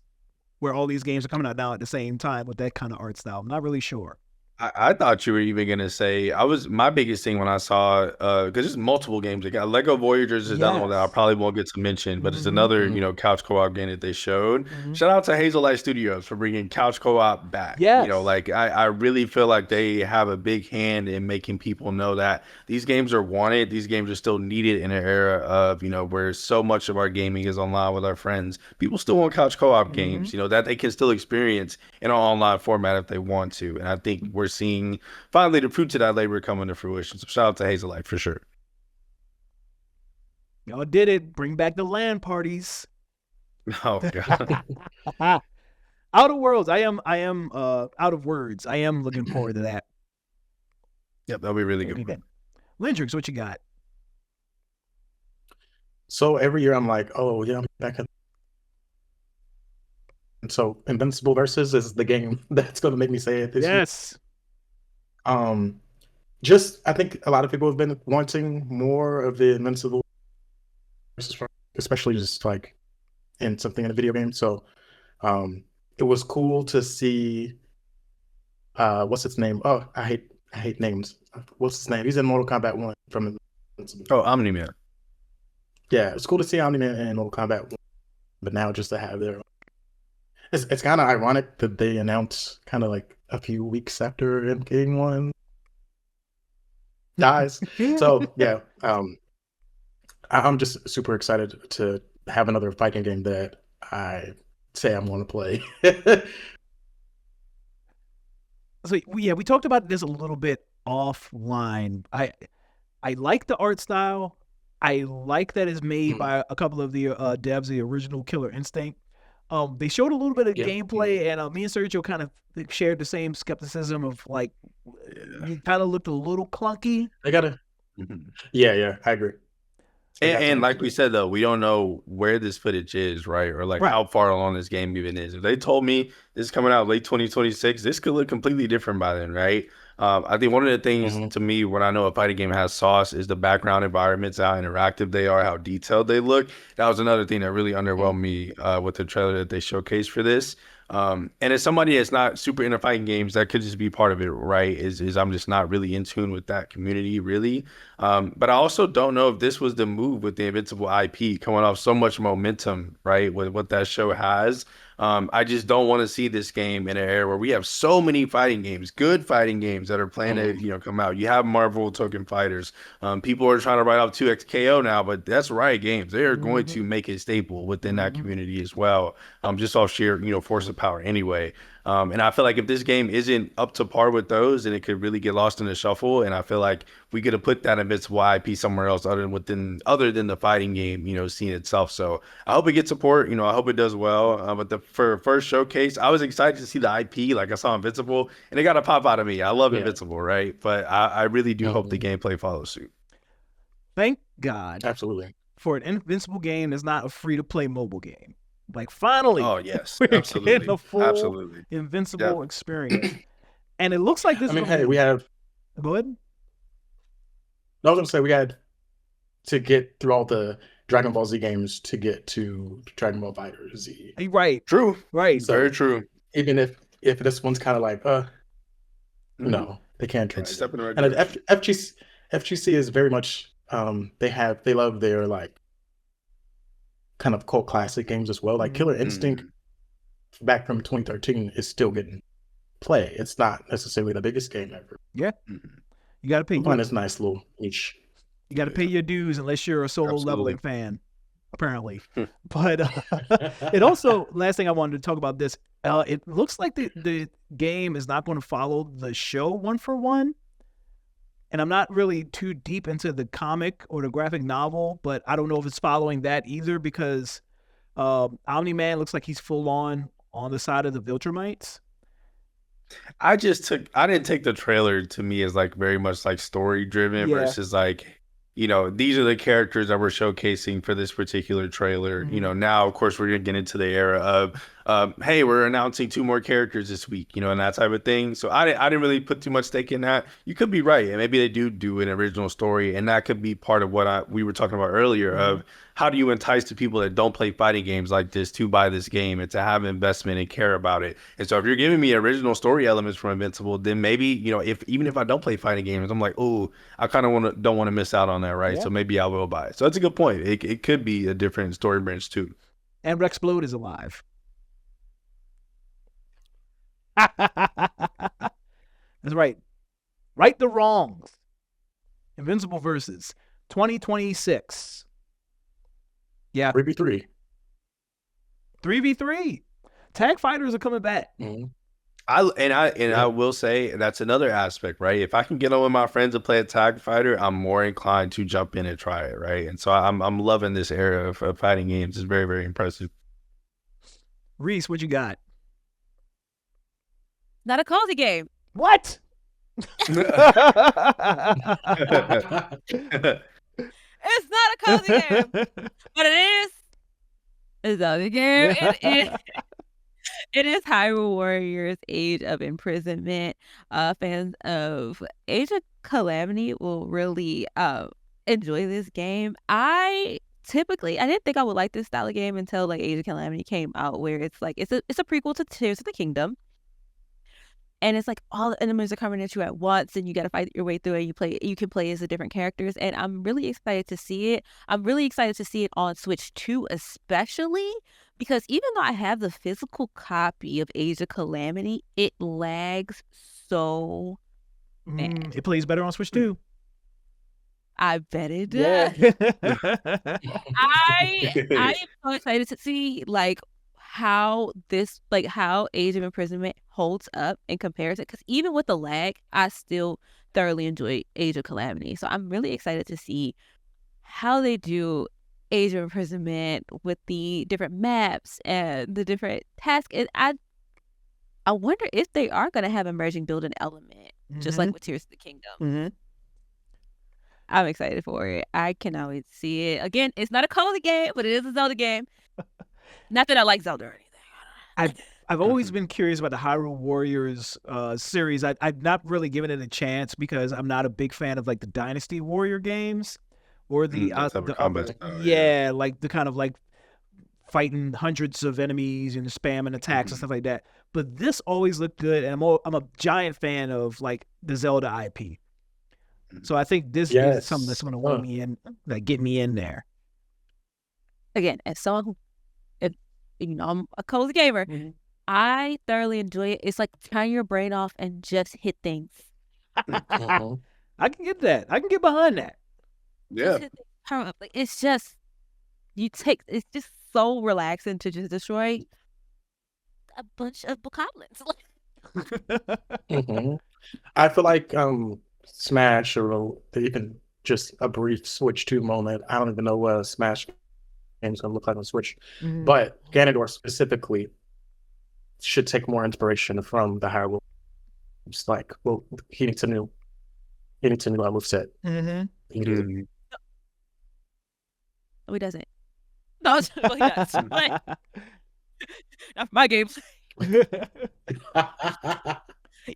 where all these games are coming out now at the same time with that kind of art style. I'm not really sure. I thought you were even gonna say my biggest thing when I saw because there's multiple games. They got Lego Voyagers is another one that I probably won't get to mention, but it's another couch co-op game that they showed. Shout out to Hazel Light Studios for bringing couch co-op back. Yes. I really feel like they have a big hand in making people know that these games are wanted. These games are still needed in an era of where so much of our gaming is online with our friends. People still want couch co-op games, that they can still experience in an online format if they want to. And I think we're seeing finally the fruits of that labor coming to fruition. So shout out to Hazel Light for sure. Y'all did it. Bring back the LAN parties. Oh god. Out of Worlds. I am out of words. I am looking forward to that. Yep, that'll be really good. Lindrix, what you got? So every year I'm like, oh yeah, I'm back at. And so Invincible Versus is the game that's going to make me say it this year. Yes. Just I think a lot of people have been wanting more of the Invincible Versus, especially just like in something in a video game. So it was cool to see what's its name? Oh, I hate names. What's his name? He's in Mortal Kombat 1 from Invincible. Oh, Omni-Man. Yeah, it's cool to see Omni-Man in Mortal Kombat 1, but now just to have their it's kind of ironic that they announced kind of like a few weeks after MK1 dies. So yeah, I'm just super excited to have another fighting game that I say I'm going to play. So we talked about this a little bit offline. I like the art style. I like that it's made by a couple of the devs, the original Killer Instinct. They showed a little bit of gameplay, and me and Sergio kind of shared the same skepticism of like, it kind of looked a little clunky. They gotta, yeah, I agree. And like we said, though, we don't know where this footage is, right? Or like how far along this game even is. If they told me this is coming out late 2026, this could look completely different by then, right? I think one of the things to me when I know a fighting game has sauce is the background environments, how interactive they are, how detailed they look. That was another thing that really underwhelmed me with the trailer that they showcased for this. And as somebody that's not super into fighting games, that could just be part of it, right? Is I'm just not really in tune with that community, really. But I also don't know if this was the move with the Invincible IP coming off so much momentum, right? With what that show has. I just don't want to see this game in an era where we have so many fighting games, good fighting games that are planning to come out. You have Marvel Token Fighters. People are trying to write off 2XKO now, but that's Riot Games. They are going to make it staple within that community as well. Just off sheer force of power anyway. And I feel like if this game isn't up to par with those, then it could really get lost in the shuffle. And I feel like we could have put that Invincible IP somewhere else other than the fighting game, scene itself. So I hope it gets support. I hope it does well. But for first showcase, I was excited to see the IP. Like I saw Invincible, and it got a pop out of me. I love Invincible, right? But I really do hope the gameplay follows suit. Thank God, absolutely, for an Invincible game that's not a free-to-play mobile game. Like finally, oh yes, we're absolutely, getting a full Invincible experience, and it looks like this. Hey, we have. Go ahead. I was gonna say we had to get through all the Dragon Ball Z games to get to Dragon Ball Fighter Z. Right. True. Right. So Very true. even if this one's kind of like, no, they can't try It's it. step in the right And direction. FGC is very much they love their like kind of cult classic games as well. Like Killer Instinct back from 2013 is still getting play. It's not necessarily the biggest game ever. Yeah. Mhm. You got to pay. I'm playing this nice little niche. You got to pay your dues unless you're a solo Absolutely. leveling fan, apparently. But it also, last thing I wanted to talk about this, it looks like the game is not going to follow the show one for one. And I'm not really too deep into the comic or the graphic novel, but I don't know if it's following that either because Omni-Man looks like he's full on the side of the Viltrumites. I didn't take the trailer to me as like very much like story driven Yeah. versus like, these are the characters that we're showcasing for this particular trailer. Now, of course, we're going to get into the era of, hey, we're announcing 2 more characters this week, and that type of thing. So I didn't really put too much stake in that. You could be right. And maybe they do an original story. And that could be part of what we were talking about earlier of how do you entice the people that don't play fighting games like this to buy this game and to have investment and care about it. And so if you're giving me original story elements from Invincible, then maybe, even if I don't play fighting games, I'm like, oh, I kind of don't want to miss out on that, right? Yeah. So maybe I will buy it. So that's a good point. It could be a different story branch too. And Rexplode is alive. That's right. Right the wrongs. Invincible versus 2026. Yeah. 3v3. 3v3. Tag fighters are coming back. I will say that's another aspect, right? If I can get on with my friends and play a tag fighter, I'm more inclined to jump in and try it, right? And so I'm loving this era of fighting games. It's very, very impressive. Reese, what you got? Not a cozy game. What? It's not a cozy game, but it is. It's not a game. It is Hyrule Warriors Age of Imprisonment. Fans of Age of Calamity will really enjoy this game. I didn't think I would like this style of game until like Age of Calamity came out, where it's like it's a prequel to Tears of the Kingdom. And it's like all the enemies are coming at you at once, and you got to fight your way through it. You can play as the different characters, and I'm really excited to see it. I'm really excited to see it on Switch 2, especially because even though I have the physical copy of Age of Calamity, it lags so bad. It plays better on Switch 2. I bet it does. Yeah. I am so excited to see like how Age of Imprisonment holds up in comparison, because even with the lag, I still thoroughly enjoy Age of Calamity. So I'm really excited to see how they do Age of Imprisonment with the different maps and the different tasks. And I wonder if they are going to have emerging building element, just like with Tears of the Kingdom. I'm excited for it. I cannot wait to see it. Again, it's not a cozy game, but it is a Zelda game. Not that I like Zelda or anything. I've always been curious about the Hyrule Warriors series. I've not really given it a chance because I'm not a big fan of like the Dynasty Warrior games or the combat style, like the kind of like fighting hundreds of enemies and spamming attacks and stuff like that. But this always looked good, and I'm a giant fan of like the Zelda IP. So I think this is something that's going to want me in, like get me in there. Again, as someone who, I'm a cozy gamer, I thoroughly enjoy it. It's like turn your brain off and just hit things. I can get that. I can get behind that. Yeah. Like, it's just it's just so relaxing to just destroy a bunch of goblins. I feel like Smash, or even just a brief Switch 2 moment. I don't even know what a Smash game is going to look like on Switch. But Ganondorf specifically should take more inspiration from the Hyrule. It's like, well, he needs a new moveset. No, he doesn't. No, well, he does. Not for my games.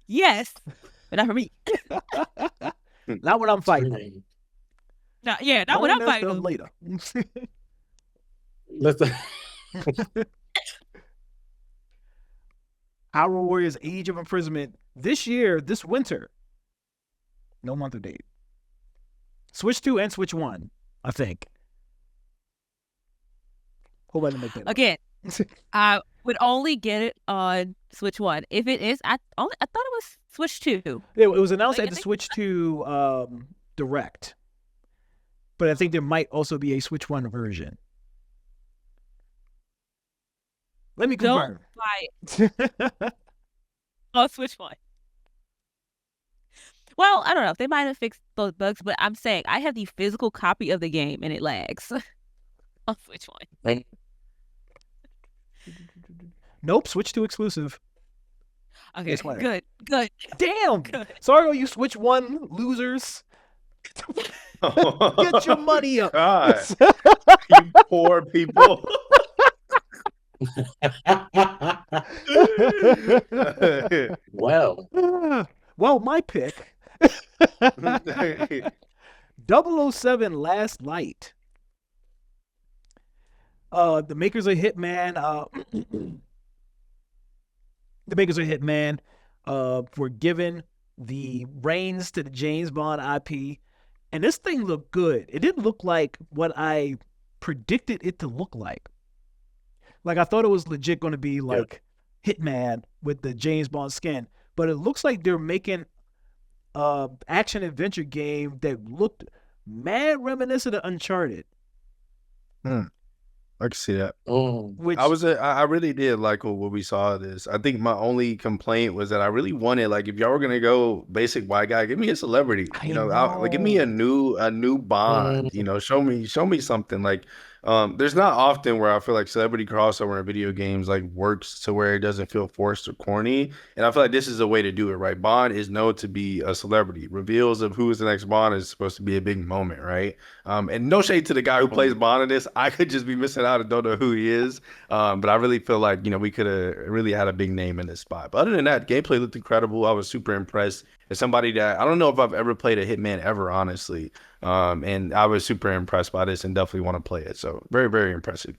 Yes, but not for me. Not when I'm fighting. No, yeah, not Learn without that fighting stuff them. later. Let's Hyrule Warriors Age of Imprisonment this year, this winter. No month or date. Switch 2 and Switch 1, I think. Hope I didn't make that up. Again, I would only get it on Switch 1. If it is, I thought it was Switch 2. It was announced Like, at the Switch 2 Direct. But I think there might also be a Switch 1 version. Let me confirm. Don't buy it on Switch 1. Well, I don't know. They might have fixed those bugs, but I'm saying I have the physical copy of the game and it lags on Switch 1. Nope, Switch 2 exclusive. Okay, It's winter. good. Damn. Good. Sorry, all you Switch 1 losers. Get your money up. God, you poor people. Well, Well, my pick. 007 Last Light. The makers of Hitman. The makers of Hitman were given the reins to the James Bond IP, and this thing looked good. It didn't look like what I predicted it to look like. Like, I thought it was legit going to be like Hitman with the James Bond skin, but it looks like they're making action adventure game that looked mad reminiscent of Uncharted. I can see that. Which I really did like what we saw of this. I think my only complaint was that I really wanted, like, if y'all were gonna go basic white guy, give me a celebrity. Like, give me a new Bond. Show me something. Like, there's not often where I feel like celebrity crossover in video games like works to where it doesn't feel forced or corny. And I feel like this is a way to do it, right? Bond is known to be a celebrity. Reveals of who is the next Bond is supposed to be a big moment, right? And no shade to the guy who plays Bond in this. I could just be missing out and don't know who he is. But I really feel like, we could have really had a big name in this spot. But other than that, gameplay looked incredible. I was super impressed. As somebody that I don't know if I've ever played a Hitman ever, honestly. And I was super impressed by this and definitely want to play it. So very, very impressive.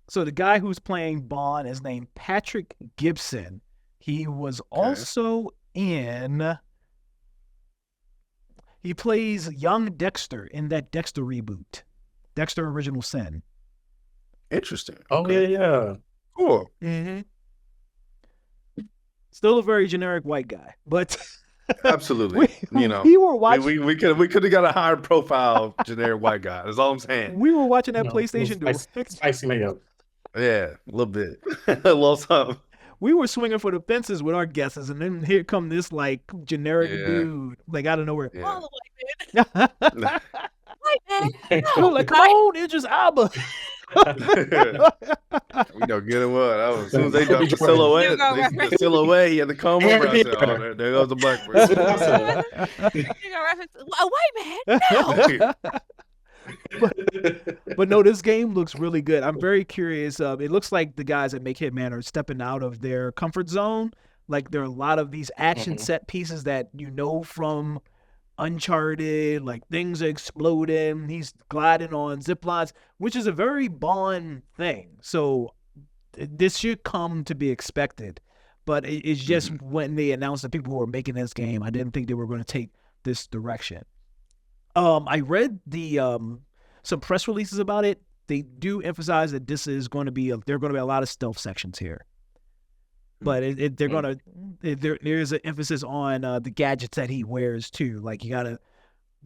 So the guy who's playing Bond is named Patrick Gibson. He was also in. He plays young Dexter in that Dexter reboot, Dexter Original Sin. Interesting. Oh yeah. Cool. Mm-hmm. Still a very generic white guy, but absolutely. we were watching. We could have got a higher profile generic white guy. That's all I'm saying. We were watching that PlayStation duel. Spicy mayo. Yeah, a little bit, a little something. We were swinging for the fences with our guesses, and then here come this like generic dude, like out of nowhere. Yeah. All the white men. White man. No, like, come on, Idris Alba. We know good and well. As soon as they done the silhouette, the silhouette, he had to come over. I said, oh, there goes the black person. A white man. No. But no, this game looks really good. I'm very curious. It looks like the guys that make Hitman are stepping out of their comfort zone. Like, there are a lot of these action set pieces that from Uncharted, like things are exploding, he's gliding on zip lines, which is a very Bond thing. So this should come to be expected. But it's just when they announced the people who are making this game, I didn't think they were going to take this direction. I read the some press releases about it. They do emphasize that this is going to be there are going to be a lot of stealth sections here. But there's an emphasis on the gadgets that he wears too. Like, you gotta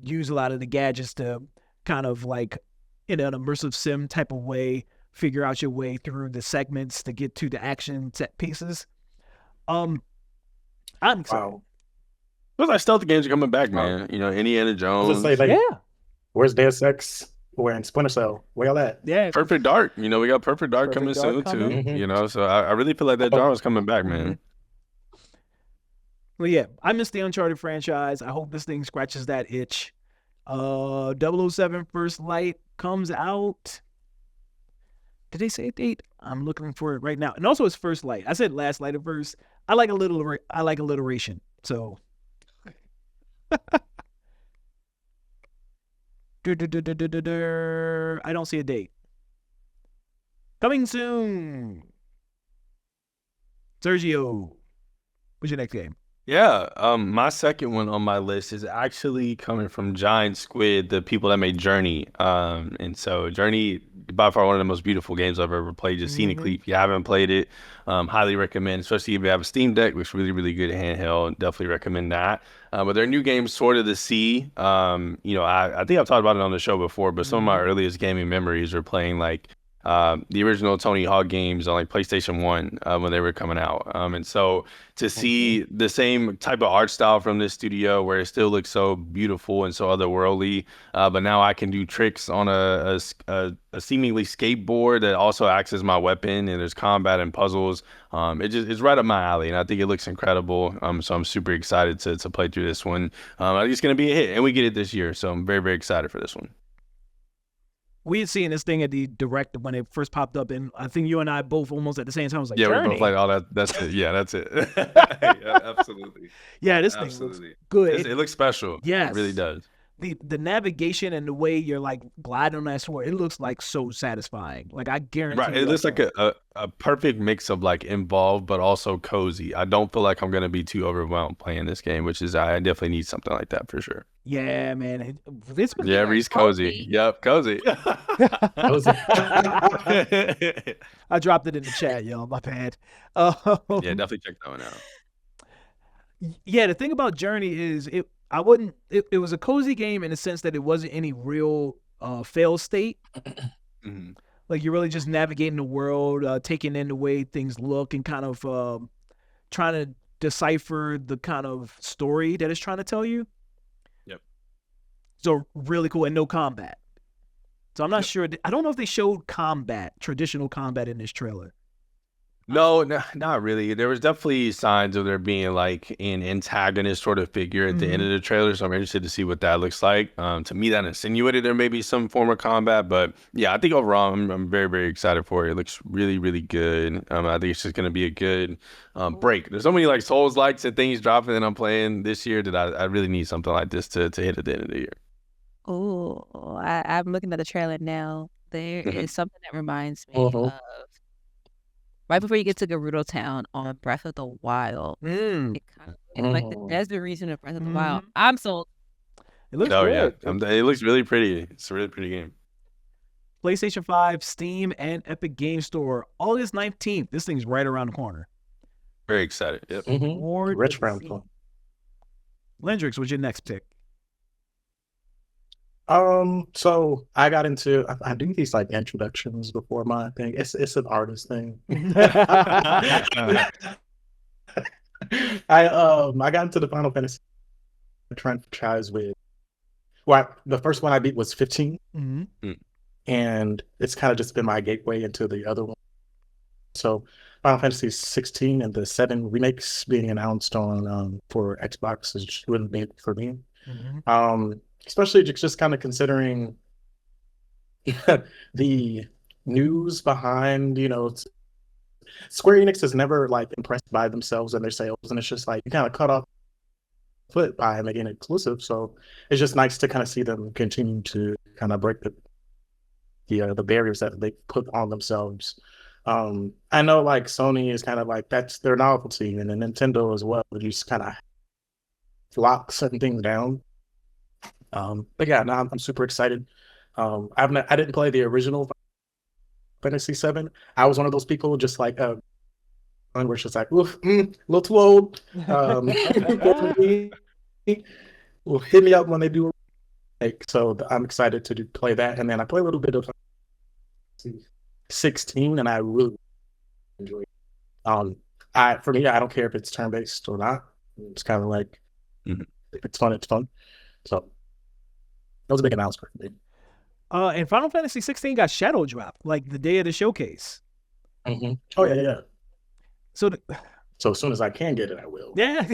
use a lot of the gadgets to kind of like in an immersive sim type of way, figure out your way through the segments to get to the action set pieces. I'm excited. Wow. Those like stealth games are coming back, man. Indiana Jones. Where's Deus Ex? We're in Splinter Cell. Where y'all at? Yeah. Perfect Dark. We got Perfect Dark coming soon too. So I really feel like that genre is coming back, man. Well, yeah, I miss the Uncharted franchise. I hope this thing scratches that itch. 007 First Light comes out. Did they say a date? I'm looking for it right now. And also, it's First Light. I said Last Light at first. I like alliteration. So I don't see a date. Coming soon. Sergio, what's your next game? Yeah, my second one on my list is actually coming from Giant Squid, the people that made Journey. And so Journey, by far one of the most beautiful games I've ever played. Just scenically, if you haven't played it, highly recommend, especially if you have a Steam Deck, which is really, really good handheld. Definitely recommend that. But their new game, Sword of the Sea, I think I've talked about it on the show before, but some of my earliest gaming memories are playing like the original Tony Hawk games on like PlayStation 1 when they were coming out. And so to see the same type of art style from this studio where it still looks so beautiful and so otherworldly, but now I can do tricks on a seemingly skateboard that also acts as my weapon, and there's combat and puzzles. It's right up my alley, and I think it looks incredible. So I'm super excited to play through this one. I think it's going to be a hit, and we get it this year, so I'm very, very excited for this one. We had seen this thing at the Direct when it first popped up, and I think you and I both almost at the same time was like, yeah, Journey. we both like, oh, that's it. Yeah, that's it. Yeah, absolutely. Yeah, this thing looks good. It looks special. Yes. It really does. The navigation and the way you're like gliding on that sword, it looks like so satisfying. Like I guarantee. Right, it looks like a perfect mix of like involved but also cozy. I don't feel like I'm gonna be too overwhelmed playing this game, which is I definitely need something like that for sure. Yeah, man. Reese cozy. Yep, cozy. I dropped it in the chat, y'all. My bad. Yeah, definitely check that one out. Yeah, the thing about Journey is it was a cozy game in the sense that it wasn't any real fail state. Like you're really just navigating the world, taking in the way things look, and kind of trying to decipher the kind of story that it's trying to tell you. Yep. So really cool, and no combat. So I'm not sure. I don't know if they showed traditional combat in this trailer. No, not really. There was definitely signs of there being like an antagonist sort of figure at the end of the trailer, so I'm interested to see what that looks like. To me, that insinuated there may be some form of combat, but yeah, I think overall, I'm very, very excited for it. It looks really, really good. I think it's just going to be a good break. There's so many like Souls-likes and things dropping that I'm playing this year that I really need something like this to hit at the end of the year. Oh, I'm looking at the trailer now. There is something that reminds me of right before you get to Gerudo Town on Breath of the Wild. It kind of it's like the desert region of Breath of the Wild. I'm sold. It looks good. Yeah. It looks really pretty. It's a really pretty game. PlayStation 5, Steam, and Epic Game Store, August 19th. This thing's right around the corner. Very excited. Yep. Rich round. Lendrix, what's your next pick? So I got into I do these like introductions before my thing. It's an artist thing. I got into the Final Fantasy franchise with the first one I beat was 15. And it's kind of just been my gateway into the other one. So Final Fantasy 16 and the 7 remakes being announced on for Xbox is really big for me. Especially just kind of considering the news behind, Square Enix is never like impressed by themselves and their sales, and it's just like you kind of cut off foot by making it exclusive. So it's just nice to kind of see them continue to kind of break the barriers that they put on themselves. I know like Sony is kind of like that's their novelty, and then Nintendo as well. You just kind of lock certain things down. But yeah, no, I'm super excited. I didn't play the original Fantasy 7. I was one of those people just like where it's just like, oof, a little too old. Will hit me up when they do a remake. So I'm excited to play that. And then I play a little bit of 16, and I really enjoy it. For me, I don't care if it's turn-based or not. It's kind of like, if it's fun, it's fun. So that was a big announcement for me. And Final Fantasy 16 got shadow dropped like the day of the showcase. Oh yeah. So as soon as I can get it, I will. Yeah.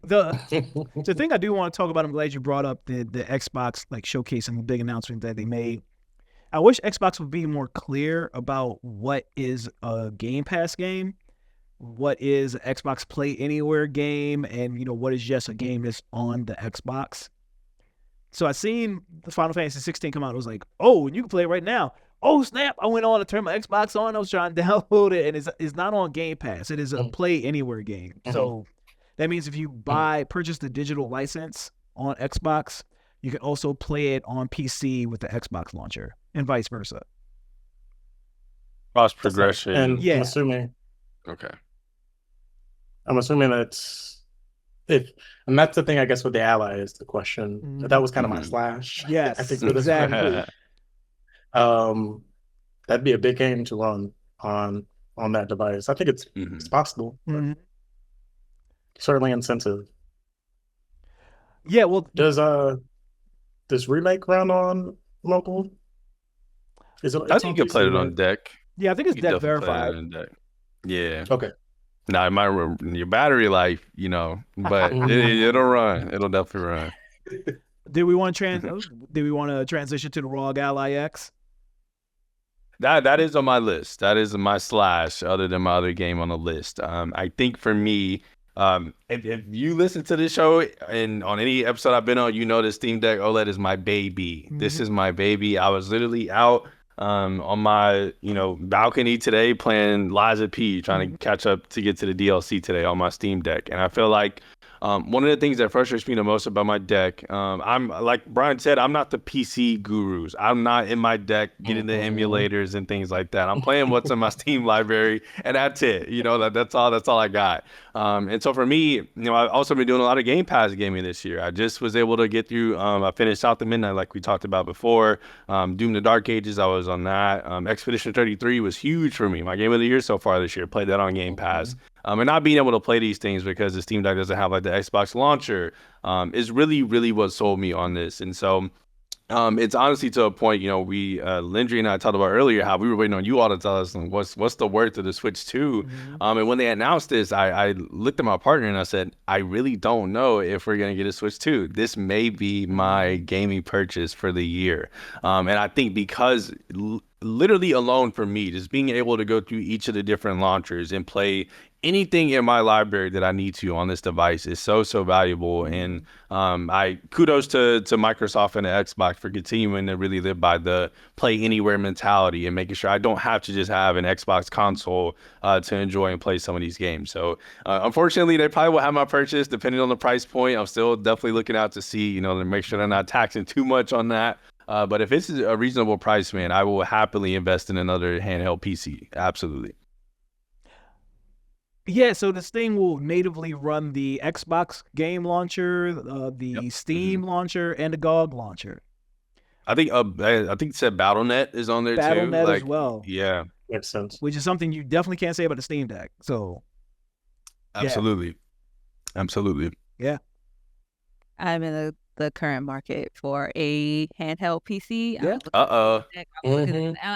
The thing I do want to talk about, I'm glad you brought up the Xbox like showcase and the big announcement that they made. I wish Xbox would be more clear about what is a Game Pass game, what is an Xbox Play Anywhere game, and what is just a game that's on the Xbox. So I seen the Final Fantasy 16 come out. I was like, oh, you can play it right now. Oh snap! I went on to turn my Xbox on. I was trying to download it, and it's not on Game Pass. It is a Play Anywhere game. So that means if you purchase the digital license on Xbox, you can also play it on PC with the Xbox launcher, and vice versa. Cross progression. And Yeah. I'm assuming Okay. that's and that's the thing, I guess, with the Ally is the question. Mhm. That was kind of my slash. Yes, I think for this exactly. that'd be a big game to run on that device. I think it's possible. Mhm. Certainly incentive. Yeah, well, Does Remake run on local? I think you can play it on deck. yeah, I think it's You can deck definitely play it verified. on deck. Yeah. Okay. Now it might your battery life, but it'll run. It'll definitely run. Did we want to transition to the ROG Ally X? That is on my list. That is my slash, other than my other game on the list. I think for me, if you listen to this show and on any episode I've been on, the Steam Deck OLED is my baby. This is my baby. I was literally out on my balcony today playing Liza P, trying to catch up to get to the DLC today on my Steam Deck, and I feel like one of the things that frustrates me the most about my deck, I'm like Brian said, I'm not the PC gurus. I'm not in my deck getting the emulators and things like that. I'm playing what's in my Steam library, and that's it. That's all I got. And so for me, I've also been doing a lot of Game Pass gaming this year. I just was able to get through. I finished South of Midnight, like we talked about before. Doom the Dark Ages, I was on that. Expedition 33 was huge for me. My game of the year so far this year. Played that on Game Pass. And not being able to play these things because the Steam Deck doesn't have like the Xbox launcher is really, really what sold me on this. And so it's honestly to a point, we Lindry and I talked about earlier how we were waiting on you all to tell us what's the worth of the Switch 2. And when they announced this, I looked at my partner and I said, I really don't know if we're gonna get a Switch 2. This may be my gaming purchase for the year. And I think because literally alone for me, just being able to go through each of the different launchers and play anything in my library that I need to on this device is so valuable. And I kudos to Microsoft and the Xbox for continuing to really live by the play anywhere mentality and making sure I don't have to just have an Xbox console to enjoy and play some of these games. So unfortunately, they probably will have my purchase depending on the price point. I'm still definitely looking out to see, to make sure they're not taxing too much on that. But if it's a reasonable price, man, I will happily invest in another handheld PC. Absolutely. Yeah, so this thing will natively run the Xbox game launcher, the Steam launcher, and the GOG launcher. I think it said BattleNet is on there too. BattleNet as well. Yeah, makes sense. Which is something you definitely can't say about the Steam Deck. So, absolutely, absolutely. Yeah, I'm in the current market for a handheld PC. Yeah.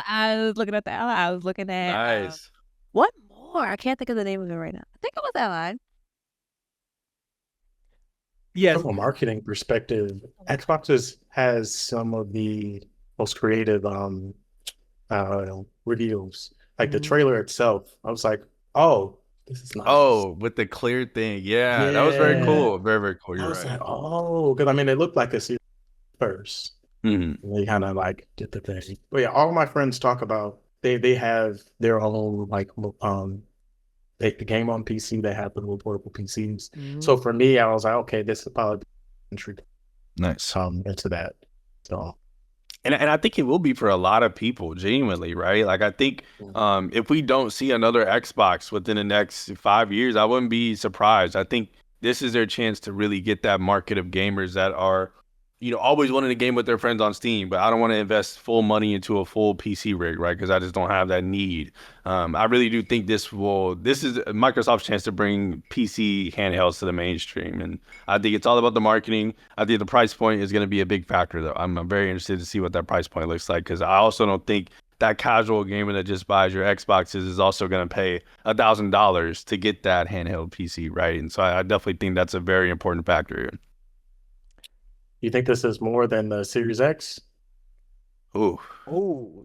I was looking at the Ally. I was looking at Nice. what more? I can't think of the name of it right now. I think it was Ally. Yes. From a marketing perspective, Xbox has some of the most creative reveals. Like the trailer itself, I was like, "Oh, this is nice." Oh, with the clear thing, yeah, that was very cool. Very, very cool. You're I was right. like, "Oh," because it looked like a series first. And they kind of like did the thing. But yeah, all my friends talk about they have their own the game on PC. They have the little portable PCs. So for me, I was like, okay, this is probably entry. Nice. Into that. So, and I think it will be for a lot of people, genuinely, right? Like I think if we don't see another Xbox within the next 5 years, I wouldn't be surprised. I think this is their chance to really get that market of gamers that are, always wanting to game with their friends on Steam, but I don't want to invest full money into a full PC rig, right? Because I just don't have that need. I really do think this is Microsoft's chance to bring PC handhelds to the mainstream. And I think it's all about the marketing. I think the price point is going to be a big factor, though. I'm very interested to see what that price point looks like, because I also don't think that casual gamer that just buys your Xboxes is also going to pay $1,000 to get that handheld PC, right? And so I definitely think that's a very important factor here. You think this is more than the Series X? Oh,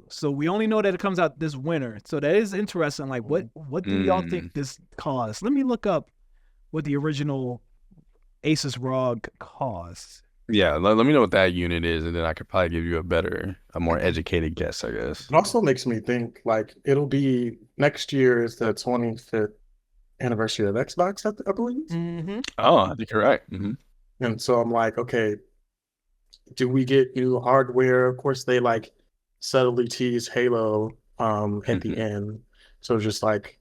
so we only know that it comes out this winter. So that is interesting. Like, what do y'all think this costs? Let me look up what the original Asus ROG costs. Yeah, let me know what that unit is, and then I could probably give you a more educated guess, I guess. It also makes me think like it'll be next year is the 25th anniversary of Xbox, I believe. Mm-hmm. Oh, I think you're right. Mm-hmm. And so I'm like, okay, do we get new hardware? Of course, they like subtly tease Halo at the end. So it's just like,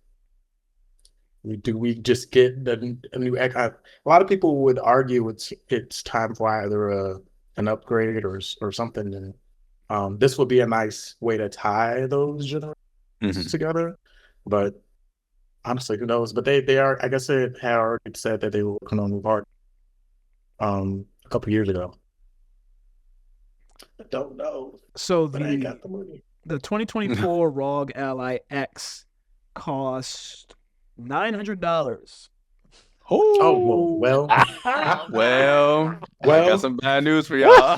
do we just get a new? A lot of people would argue it's time for either an upgrade or something, and this would be a nice way to tie those generations together. But honestly, who knows? But they are. I guess they had already said that they were working on new hardware a couple years ago. I don't know. So But I ain't got the money. the 2024 ROG Ally X cost $900. Oh well. Well, I got some bad news for y'all.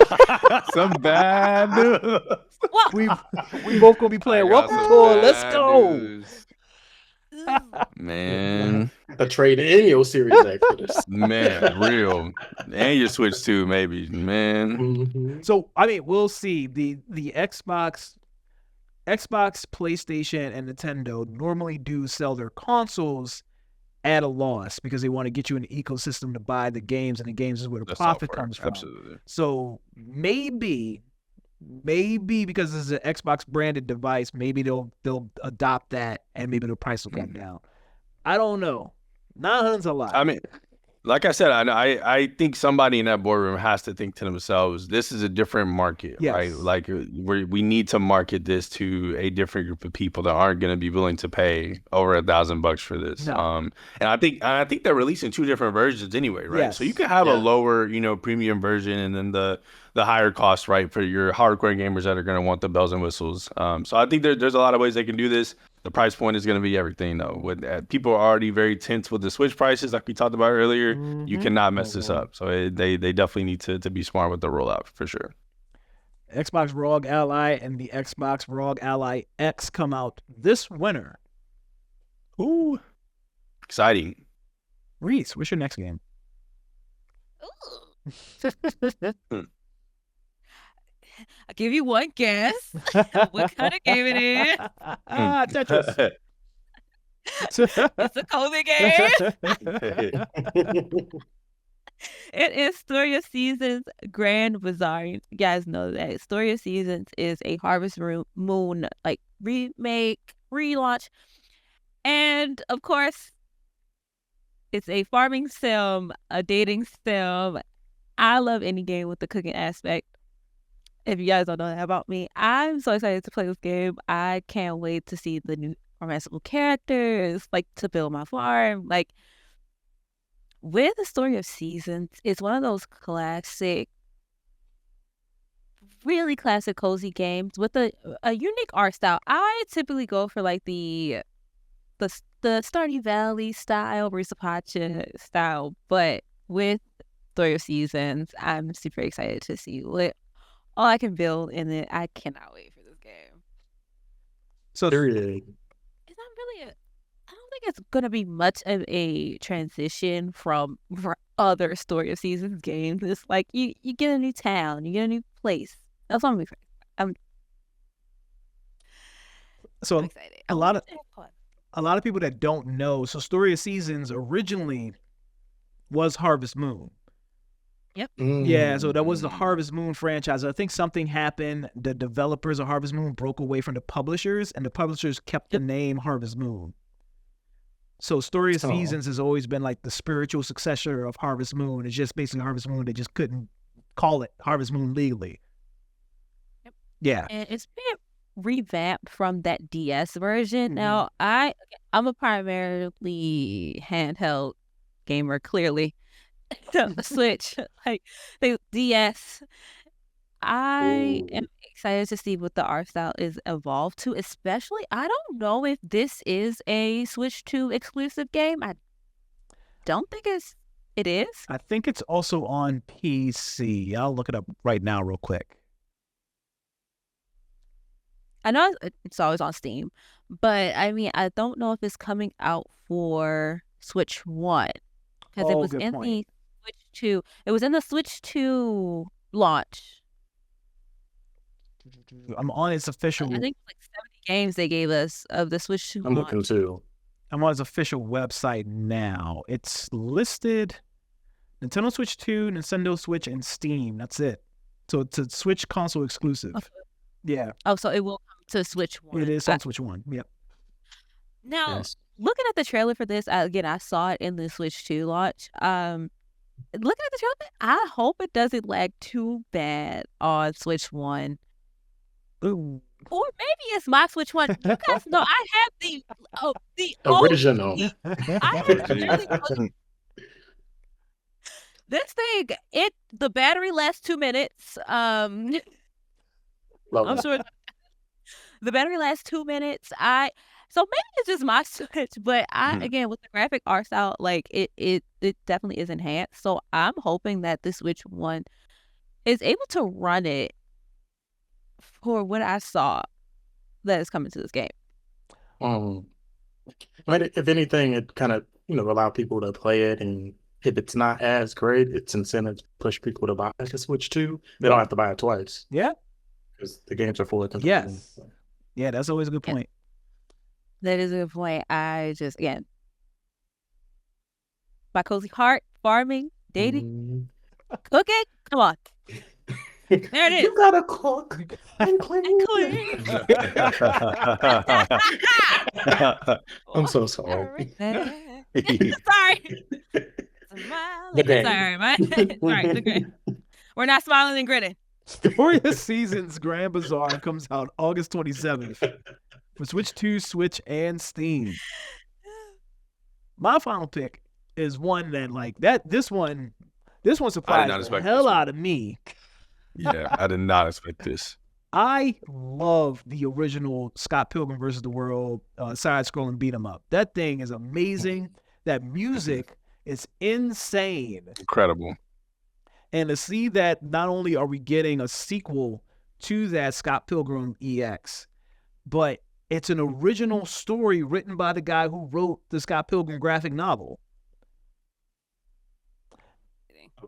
Some bad news. What? We both gonna be playing Welcome Tour. Let's go. News. Man, A trade in your Series X for this. man, real. And your Switch too, maybe. Man. Mm-hmm. So I mean, we'll see. The Xbox, PlayStation, and Nintendo normally do sell their consoles at a loss because they want to get you an ecosystem to buy the games, and the games is where the profit software, comes from. absolutely. So maybe because this is an Xbox branded device, maybe they'll adopt that, and maybe the price will come down. I don't know. 900's a lot. I mean, like I said, I think somebody in that boardroom has to think to themselves, this is a different market, Yes. right? Like we need to market this to a different group of people that aren't going to be willing to pay over $1,000 for this. No. And I think they're releasing 2 different versions anyway, right? Yes. So you could have a lower, premium version, and then the higher cost, right, for your hardcore gamers that are going to want the bells and whistles. So I think there's a lot of ways they can do this. The price point is going to be everything, though. People are already very tense with the Switch prices, like we talked about earlier. Mm-hmm. You cannot mess this up. So they definitely need to be smart with the rollout for sure. Xbox ROG Ally and the Xbox ROG Ally X come out this winter. Ooh, exciting. Reese, what's your next game? I'll give you one guess. What kind of game it is? Tetris. It's a cozy game. It is Story of Seasons Grand Bazaar. You guys know that Story of Seasons is a Harvest Moon like remake, relaunch, and of course, it's a farming sim, a dating sim. I love any game with the cooking aspect. If you guys don't know that about me, I'm so excited to play this game. I can't wait to see the new romantical characters, like to build my farm. Like with the Story of Seasons, it's one of those classic, really classic cozy games with a unique art style. I typically go for like the Stardew Valley style, Marisa Pacha style, but with Story of Seasons, I'm super excited to see what all I can build in it. I cannot wait for this game. So It's not really I don't think it's gonna be much of a transition from other Story of Seasons games. It's like you get a new town, you get a new place. That's what I'm excited. I'm excited. a lot of people that don't know. So Story of Seasons originally was Harvest Moon. Yep. Yeah, so that was the Harvest Moon franchise. I think something happened. The developers of Harvest Moon broke away from the publishers, and the publishers kept the name Harvest Moon. So Story of Seasons has always been like the spiritual successor of Harvest Moon. It's just basically Harvest Moon. They just couldn't call it Harvest Moon legally. Yep. Yeah. And it's been revamped from that DS version. Now, I'm a primarily handheld gamer, clearly. The Switch, like the DS. I am excited to see what the art style is evolved to, especially I don't know if this is a Switch 2 exclusive game. I don't think it is. I think it's also on PC. I'll look it up right now real quick. I know it's always on Steam, but I mean, I don't know if it's coming out for Switch 1 because it was good in point. Switch 2. It was in the Switch 2 launch. I'm on its official. I think like 70 games they gave us of the Switch 2 I'm launch. looking too. I'm on its official website now. It's listed Nintendo Switch 2, Nintendo Switch, and Steam. That's it. So it's a Switch console exclusive. Okay. Yeah. Oh, so it will come to Switch 1. It is on Switch 1. Yep. Now, Yes. looking at the trailer for this, again, I saw it in the Switch 2 launch. Looking at the trailer, I hope it doesn't lag too bad on Switch 1. Ooh. Or maybe it's my Switch 1. You guys know I have the Original. I have really this thing, the battery lasts 2 minutes. Love I'm that. sure the battery lasts 2 minutes. So maybe it's just my Switch, but again, with the graphic art style, like it definitely is enhanced. So I'm hoping that the Switch 1 is able to run it for what I saw that is coming to this game. I mean, if anything, it kind of allow people to play it, and if it's not as great, it's incentive to push people to buy the Switch 2. They don't have to buy it twice Yeah. because the games are fully compatible. Yes. Yeah, that's always a good point. That is a good point. I just, again, my cozy heart, farming, dating, cooking. Come on. There it is. You gotta cook and clean. I'm so sorry. Sorry. Sorry, man. Sorry. We're not smiling and grinning. Storia Seasons Grand Bazaar comes out August 27th for Switch 2, Switch, and Steam. My final pick is one that this one surprised the hell out of me. Yeah, I did not expect this. I love the original Scott Pilgrim vs. the World side-scrolling beat 'em up. That thing is amazing. That music is insane. Incredible. And to see that not only are we getting a sequel to that Scott Pilgrim EX, but it's an original story written by the guy who wrote the Scott Pilgrim graphic novel.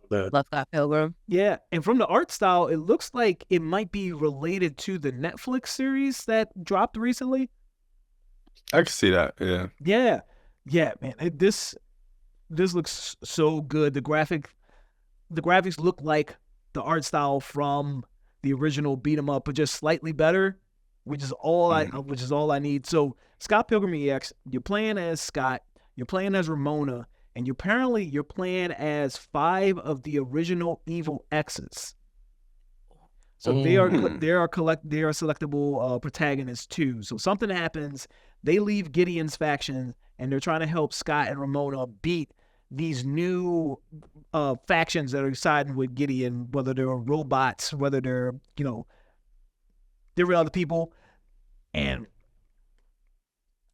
Love Scott Pilgrim. Yeah, and from the art style, it looks like it might be related to the Netflix series that dropped recently. I can see that. Yeah. Yeah, man. This looks so good. The graphics look like the art style from the original beat 'em up, but just slightly better, which is all I need. So Scott Pilgrim EX, you're playing as Scott, you're playing as Ramona, and you're playing as 5 of the original Evil X's. So they are selectable protagonists too. So something happens, they leave Gideon's faction, and they're trying to help Scott and Ramona beat these new factions that are siding with Gideon, whether they're robots, whether they're different other people. And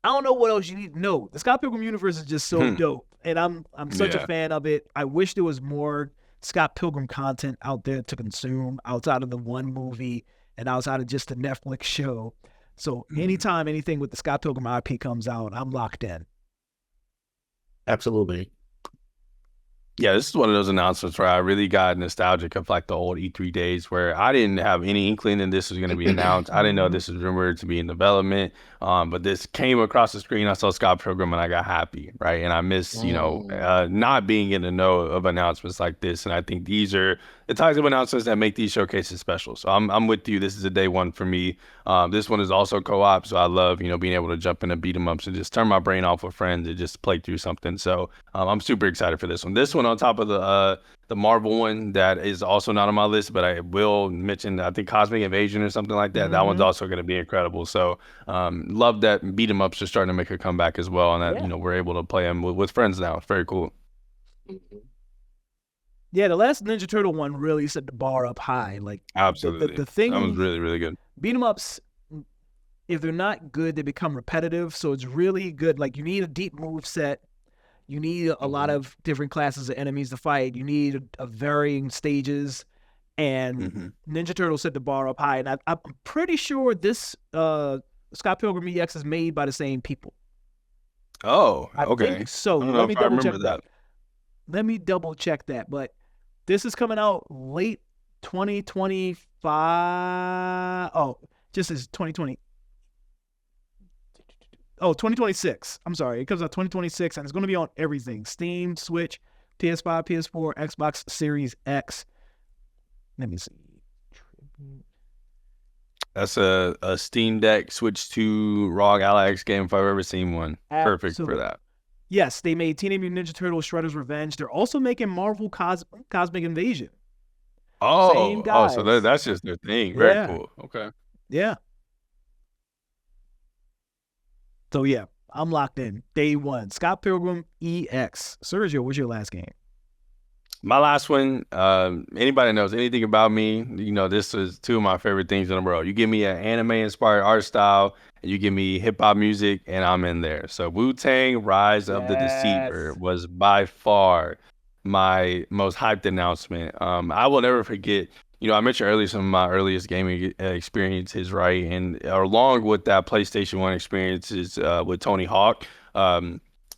I don't know what else you need to know. The Scott Pilgrim universe is just so dope, and I'm such a fan of it. I wish there was more Scott Pilgrim content out there to consume outside of the one movie and outside of just the Netflix show. So anytime anything with the Scott Pilgrim IP comes out, I'm locked in. Absolutely. Yeah, this is one of those announcements where I really got nostalgic of like the old E3 days where I didn't have any inkling that this was going to be announced. I didn't know this was rumored to be in development, but this came across the screen. I saw Scott Pilgrim and I got happy, right? And I miss, not being in the know of announcements like this. And I think these are the types of announcements that make these showcases special. So I'm with you. This is a day one for me. This one is also co-op, so I love, being able to jump in and beat 'em ups and just turn my brain off with friends and just play through something. So I'm super excited for this one. This one on top of the Marvel one that is also not on my list, but I will mention, I think Cosmic Invasion or something like that. Mm-hmm. That one's also going to be incredible. So love that beat 'em ups are starting to make a comeback as well, and that we're able to play them with friends now. It's very cool. Yeah, the last Ninja Turtle one really set the bar up high. Like absolutely, the thing that was really, really good. Beat 'em ups, if they're not good, they become repetitive. So it's really good. Like you need a deep move set. You need a lot of different classes of enemies to fight. You need a varying stages, and Ninja Turtle set the bar up high. And I'm pretty sure this Scott Pilgrim EX is made by the same people. Oh, I okay. think so. I don't know Let me if I double remember check that. Let me double check that. But this is coming out late 2025. Oh, just as 2020. Oh, 2026. I'm sorry. It comes out 2026, and it's going to be on everything: Steam, Switch, PS5, PS4, Xbox Series X. Let me see. That's a Steam Deck Switch 2 ROG Ally X game if I've ever seen one. Perfect for that. Yes, they made Teenage Mutant Ninja Turtles Shredder's Revenge. They're also making Marvel Cosmic Invasion. Same guys. So that's just their thing. Yeah. Very cool. Okay. Yeah. So yeah, I'm locked in. Day one. Scott Pilgrim EX. Sergio, what's your last game? My last one, anybody knows anything about me, you know, this is two of my favorite things in the world. You give me an anime-inspired art style, and you give me hip-hop music, and I'm in there. So Wu-Tang Rise of the Deceiver was by far my most hyped announcement. I will never forget, you know, I mentioned earlier some of my earliest gaming experiences, right? And along with that PlayStation 1 experiences with Tony Hawk,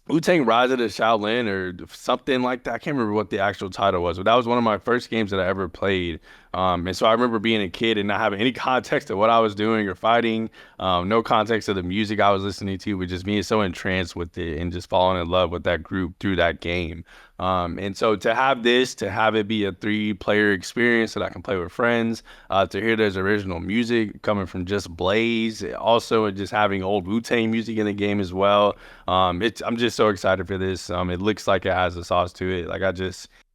Wu-Tang Rise of the Shaolin or something like that. I can't remember what the actual title was, but that was one of my first games that I ever played. And so I remember being a kid and not having any context of what I was doing or fighting, no context of the music I was listening to, but just being so entranced with it and just falling in love with that group through that game. And so to have it be a 3-player experience that I can play with friends, to hear there's original music coming from just Blaze, also just having old Wu-Tang music in the game as well. I'm just so excited for this. It looks like it has a sauce to it. Like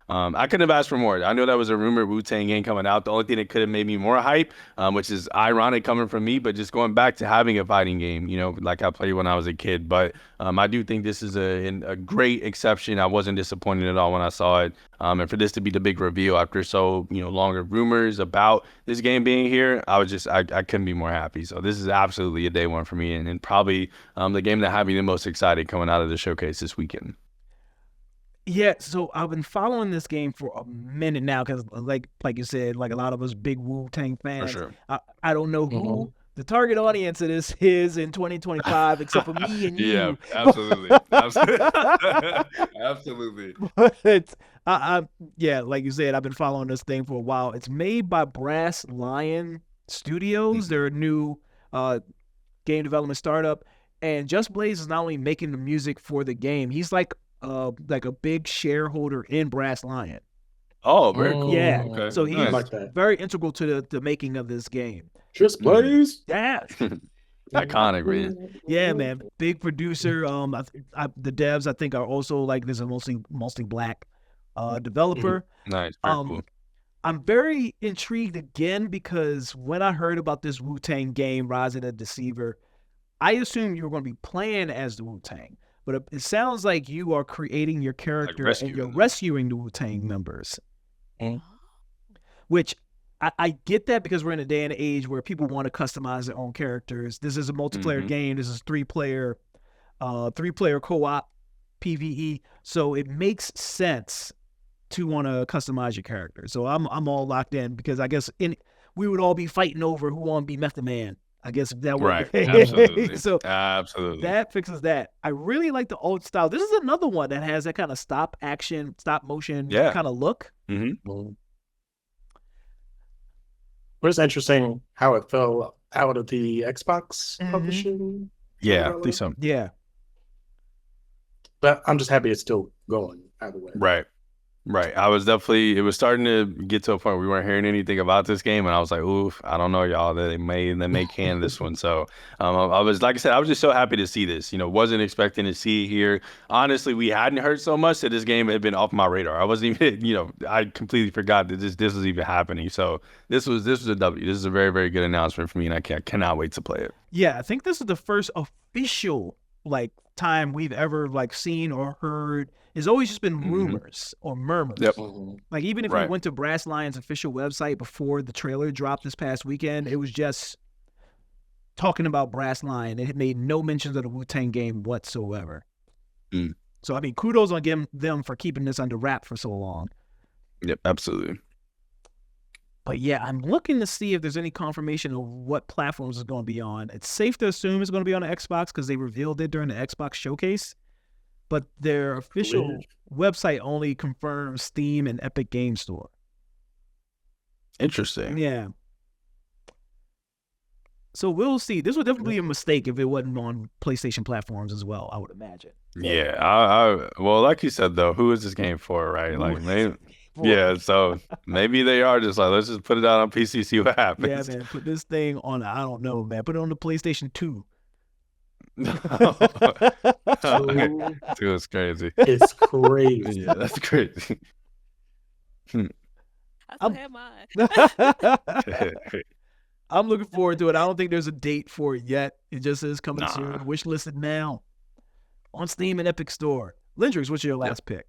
I couldn't have asked for more. I know that was a rumored Wu-Tang game coming out. The only thing that could have made me more hype, which is ironic coming from me, but just going back to having a fighting game, you know, like I played when I was a kid. But I do think this is a great exception. I wasn't disappointed at all when I saw it. And for this to be the big reveal after so, you know, longer rumors about this game being here, I couldn't be more happy. So this is absolutely a day one for me, and probably the game that had me the most excited coming out of the showcase this weekend. Yeah, so I've been following this game for a minute now because, like you said, like a lot of us big Wu-Tang fans. For sure. I don't know who the target audience of this is in 2025, except for me and you. Yeah, absolutely, absolutely. But yeah, like you said, I've been following this thing for a while. It's made by Brass Lion Studios. They're a new game development startup, and Just Blaze is not only making the music for the game, he's like a big shareholder in Brass Lion. Oh, very cool. Yeah. Okay. So he's like that. very integral to the making of this game. Just Blaze. Yeah. Iconic, man. Yeah, man. Big producer. The devs I think are also like there's a mostly black developer. Nice. Very cool. I'm very intrigued again because when I heard about this Wu-Tang game, Rise of the Deceiver, I assumed you were going to be playing as the Wu-Tang. But it sounds like you are creating your character and you're rescuing the Wu-Tang members. Which I get that because we're in a day and age where people want to customize their own characters. This is a multiplayer game. This is 3-player co-op PvE. So it makes sense to want to customize your character. So I'm all locked in because I guess we would all be fighting over who want to be Method Man. I guess if that right. would Absolutely. So absolutely. That fixes that. I really like the old style. This is another one that has that kind of stop motion kind of look. Mm-hmm. But it's interesting how it fell out of the Xbox publishing. Yeah, I think so. Yeah. But I'm just happy it's still going either way. Right. It was starting to get to a point where we weren't hearing anything about this game, and I was like, oof, I don't know, y'all, that they may can this one. So I was, like I said, I was just so happy to see this. You know, wasn't expecting to see it here. Honestly, we hadn't heard so much that this game had been off my radar. I wasn't even, you know, I completely forgot that this was even happening. So this was a W. This is a very, very good announcement for me, and I cannot wait to play it. Yeah, I think this is the first official time we've ever seen or heard. It's always just been rumors or murmurs. Yep. Like even if you went to Brass Lion's official website before the trailer dropped this past weekend, it was just talking about Brass Lion. It had made no mentions of the Wu-Tang game whatsoever. So I mean, kudos on them for keeping this under wrap for so long. Yep, absolutely. But yeah, I'm looking to see if there's any confirmation of what platforms it's going to be on. It's safe to assume it's going to be on the Xbox because they revealed it during the Xbox showcase. but their official website only confirms Steam and Epic Game Store. Interesting. Yeah. So we'll see. This would definitely be a mistake if it wasn't on PlayStation platforms as well, I would imagine. Yeah, well, like you said though, who is this game for, right? Like, maybe, yeah. So maybe they are just like, let's just put it out on PC, see what happens. Yeah, man. Put this thing on. I don't know, man. Put it on the PlayStation 2. Dude, it's crazy. It's crazy. Yeah, that's crazy. I still have mine. I'm looking forward to it. I don't think there's a date for it yet. It just says coming soon. Wish listed now on Steam and Epic Store. Lindrix, what's your last pick?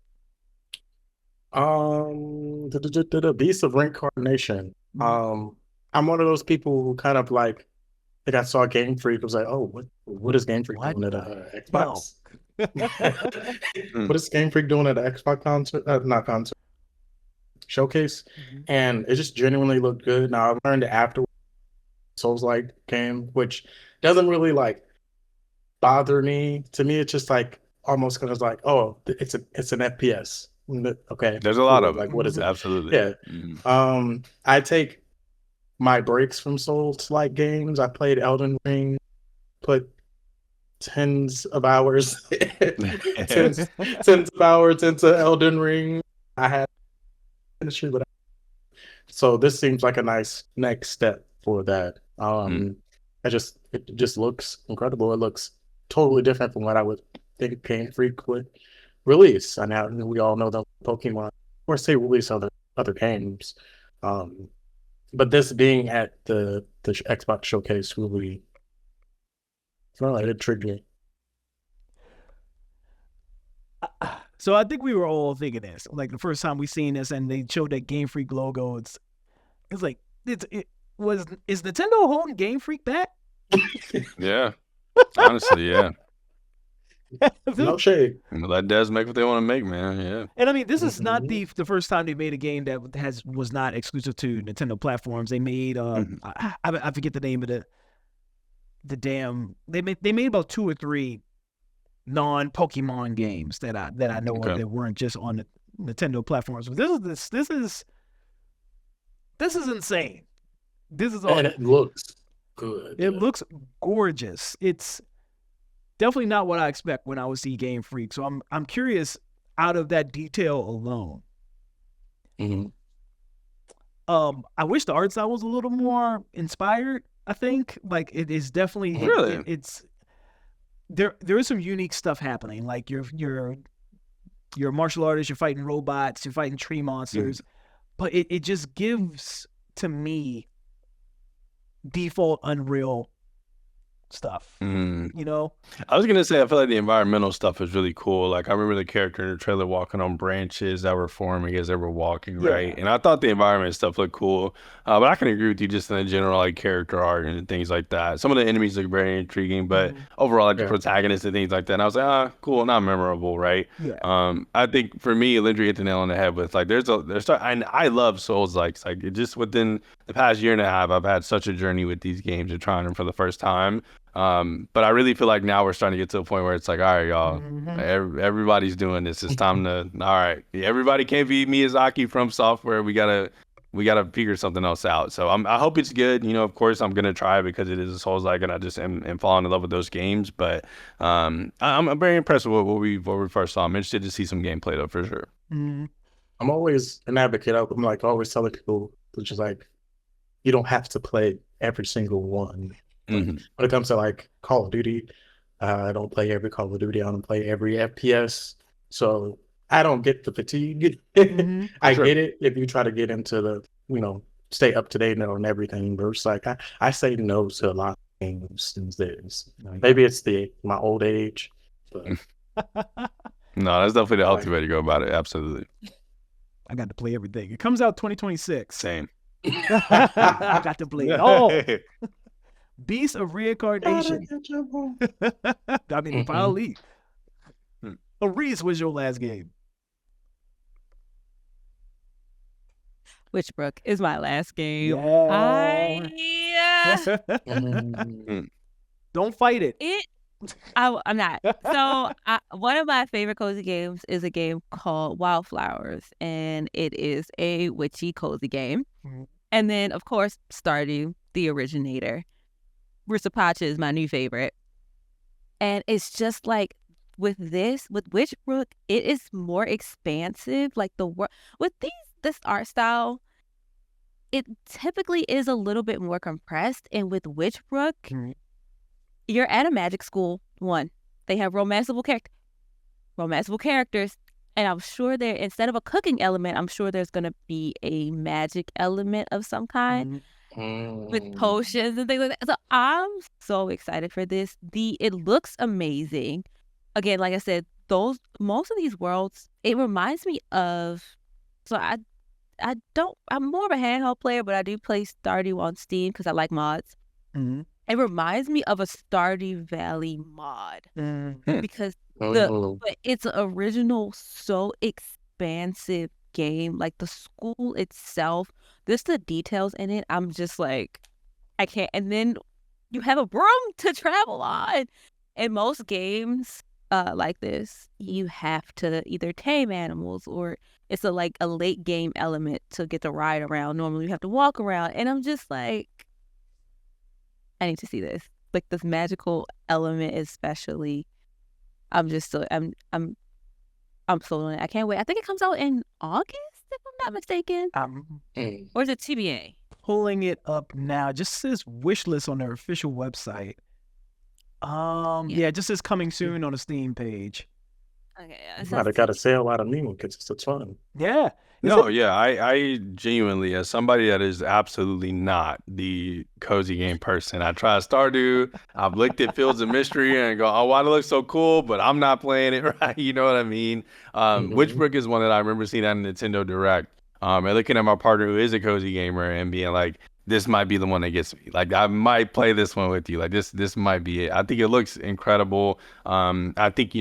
The Beast of Reincarnation. I'm one of those people who kind of like I saw Game Freak. Was like, oh, what is Game Freak doing at Xbox? What is Game Freak doing at an Xbox concert? Not concert. Showcase. And it just genuinely looked good. Now I learned after Souls-like game, which doesn't really like bother me. To me, it's just like almost kind of like, oh, it's an FPS. Okay, there's a lot of like, what is it? Absolutely. Yeah. I take my breaks from Souls-like games. I played Elden Ring, put tens of hours into Elden Ring. I had industry, but so this seems like a nice next step for that. It just looks incredible. It looks totally different from what I would think Game Freak would release. And now we all know the Pokemon, of course, they release other games. But this being at the Xbox showcase really, it intrigued me. So I think we were all thinking this. Like the first time we seen this and they showed that Game Freak logo, it's like is Nintendo holding Game Freak back? Yeah. Honestly, yeah. No shade. Let Des make what they want to make, man. Yeah. And I mean, this is not the first time they made a game that was not exclusive to Nintendo platforms. They made I forget the name of the damn they made about 2 or 3 non-Pokemon games that I know of that weren't just on the Nintendo platforms. But this is insane. This is all, and it looks good. It looks gorgeous. It's definitely not what I expect when I would see Game Freak. So I'm curious out of that detail alone. I wish the art style was a little more inspired. I think like it is definitely really it's there is some unique stuff happening. Like you're a martial artist, you're fighting robots, you're fighting tree monsters, but it just gives to me default Unreal stuff. You know, I was gonna say I feel like the environmental stuff is really cool. Like I remember the character in the trailer walking on branches that were forming as they were walking, right? And I thought the environment stuff looked cool. But I can agree with you just in the general like character art and things like that. Some of the enemies look very intriguing, but overall like the protagonists and things like that. And I was like, cool, not memorable, right? I think for me, Lindry hit the nail on the head with like and I love Souls like it just within the past year and a half, I've had such a journey with these games and trying them for the first time. But I really feel like now we're starting to get to a point where it's like, all right, y'all, everybody's doing this. It's time to, all right, everybody can't be Miyazaki from software. We gotta figure something else out. So I hope it's good. You know, of course I'm gonna try it because it is a Souls-like, and I just am falling in love with those games. But I'm very impressed with what we first saw. I'm interested to see some gameplay though, for sure. I'm always an advocate. I'm like always telling people, which is like, you don't have to play every single one. When it comes to like Call of Duty, I don't play every Call of Duty. I don't play every FPS. So I don't get the fatigue. I get it if you try to get into the, stay up to date on everything. But it's like I say no to a lot of games these days. Maybe it's my old age. But no, that's definitely the healthy way to go about it. Absolutely. I got to play everything. It comes out 2026. Same. I got to play it all. Beast of Reincarnation. I mean, probably. Reese was your last game. Witchbrook is my last game. Don't fight it. I'm not. So one of my favorite cozy games is a game called Wildflowers, and it is a witchy cozy game. Mhm. And then, of course, Stardew, the originator. Rooster is my new favorite. And it's just like with Witchbrook, it is more expansive. Like with this art style, it typically is a little bit more compressed. And with Witchbrook, Mhm. you're at a magic school. One, they have romanceable characters. And I'm sure instead of a cooking element, I'm sure there's gonna be a magic element of some kind with potions and things like that. So I'm so excited for this. It looks amazing. Again, like I said, most of these worlds, it reminds me of. So I'm more of a handheld player, but I do play Stardew on Steam because I like mods. Mhm. It reminds me of a Stardew Valley mod Mhm. because Oh. but it's an original, so expansive game. Like the school itself, just the details in it. I'm just like, I can't. And then you have a broom to travel on. In most games, like this, you have to either tame animals or it's a late game element to get to ride around. Normally, you have to walk around, and I'm just like, I need to see this. Like this magical element, especially. I'm just so I'm sold on it. I can't wait. I think it comes out in August, if I'm not mistaken, I'm or is it TBA? pulling it up now. Just says wish list on their official website. Yeah, it just says coming soon on the Steam page. Okay, Might have got a sale out of me because it's a ton. Yeah. No, yeah, I genuinely, as somebody that is absolutely not the cozy game person, I try Stardew, I've looked at Fields of Mystery and go, oh, why do it look so cool, but I'm not playing it, right? You know what I mean? Witchbrook is one that I remember seeing on Nintendo Direct, and looking at my partner who is a cozy gamer and being like, this might be the one that gets me. Like, I might play this one with you. Like, this might be it. I think it looks incredible. I think,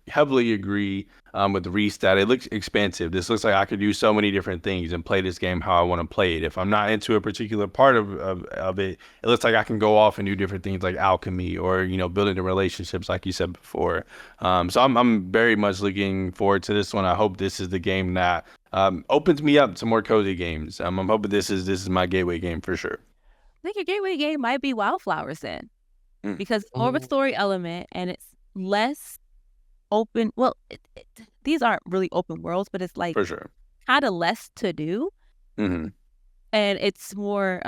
heavily agree with Reese that it looks expansive. This looks like I could do so many different things and play this game how I want to play it. If I'm not into a particular part of it, it looks like I can go off and do different things like alchemy or, building the relationships like you said before. So I'm very much looking forward to this one. I hope this is the game that opens me up to more cozy games. I'm hoping this is my gateway game for sure. I think your gateway game might be Wildflowers then, because it's more of a story element and it's less open. Well, these aren't really open worlds, but it's like For sure. kind of less to do, Mm-hmm. and it's more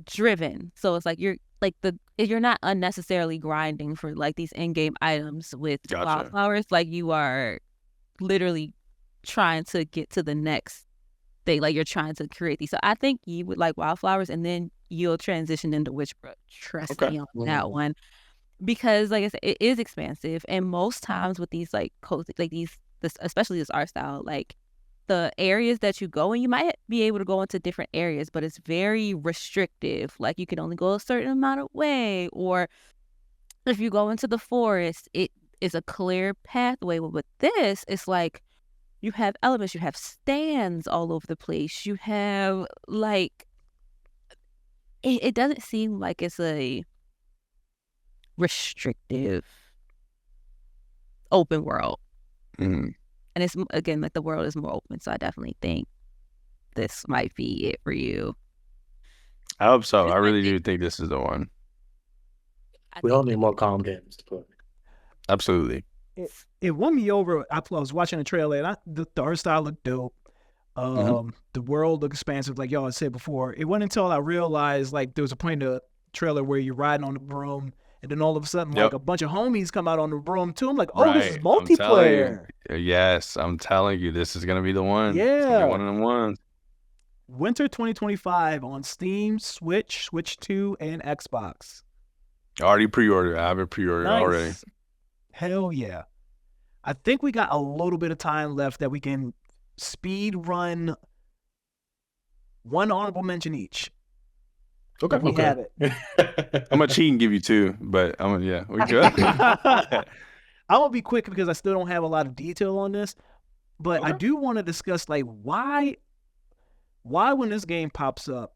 driven. So it's like you're not unnecessarily grinding for like these in-game items with Gotcha. Wildflowers. Like you are literally trying to get to the next thing. Like you're trying to create these. So I think you would like Wildflowers, and then you'll transition into Witchbrook. Trust me on that one. Because like I said, it is expansive, and most times with these like cozy, like especially this art style, like the areas that you go in, you might be able to go into different areas, but it's very restrictive. Like you can only go a certain amount of way, or if you go into the forest, it is a clear pathway. But with this, it's like you have elements, you have stands all over the place. You have like it doesn't seem like it's a restrictive open world. Mm-hmm. And it's again like the world is more open, so I definitely think this might be it for you. I hope so. I really do think this is the one. We all need more calm games to play. Absolutely. It won me over. I was watching the trailer and the art style looked dope. The world looked expansive, like y'all had said before. It wasn't until I realized like there was a point in the trailer where you're riding on the broom, and then all of a sudden like a bunch of homies come out on the broom too. I'm like, oh, this is multiplayer. I'm telling you, this is gonna be the one. Yeah, it's gonna be one of them ones. Winter 2025 on Steam, Switch, Switch 2, and Xbox. I already pre-ordered. I have it pre-ordered already. Hell yeah. I think we got a little bit of time left that we can speed run one honorable mention each. Okay. We have it. I'm gonna cheat and give you two, but we good. I will be quick because I still don't have a lot of detail on this, but I do want to discuss like why when this game pops up,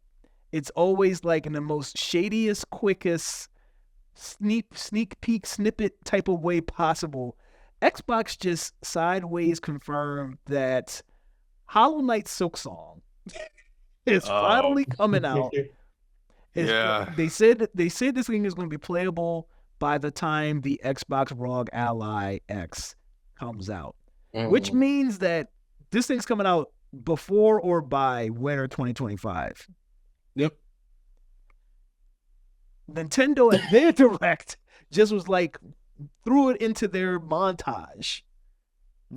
it's always like in the most shadiest, quickest sneak peek snippet type of way possible, Xbox just sideways confirmed that Hollow Knight Silksong is Oh, finally coming out. yeah. They said this thing is going to be playable by the time the Xbox ROG Ally X comes out, which means that this thing's coming out before or by winter 2025. Yep. Nintendo at their direct just was like threw it into their montage.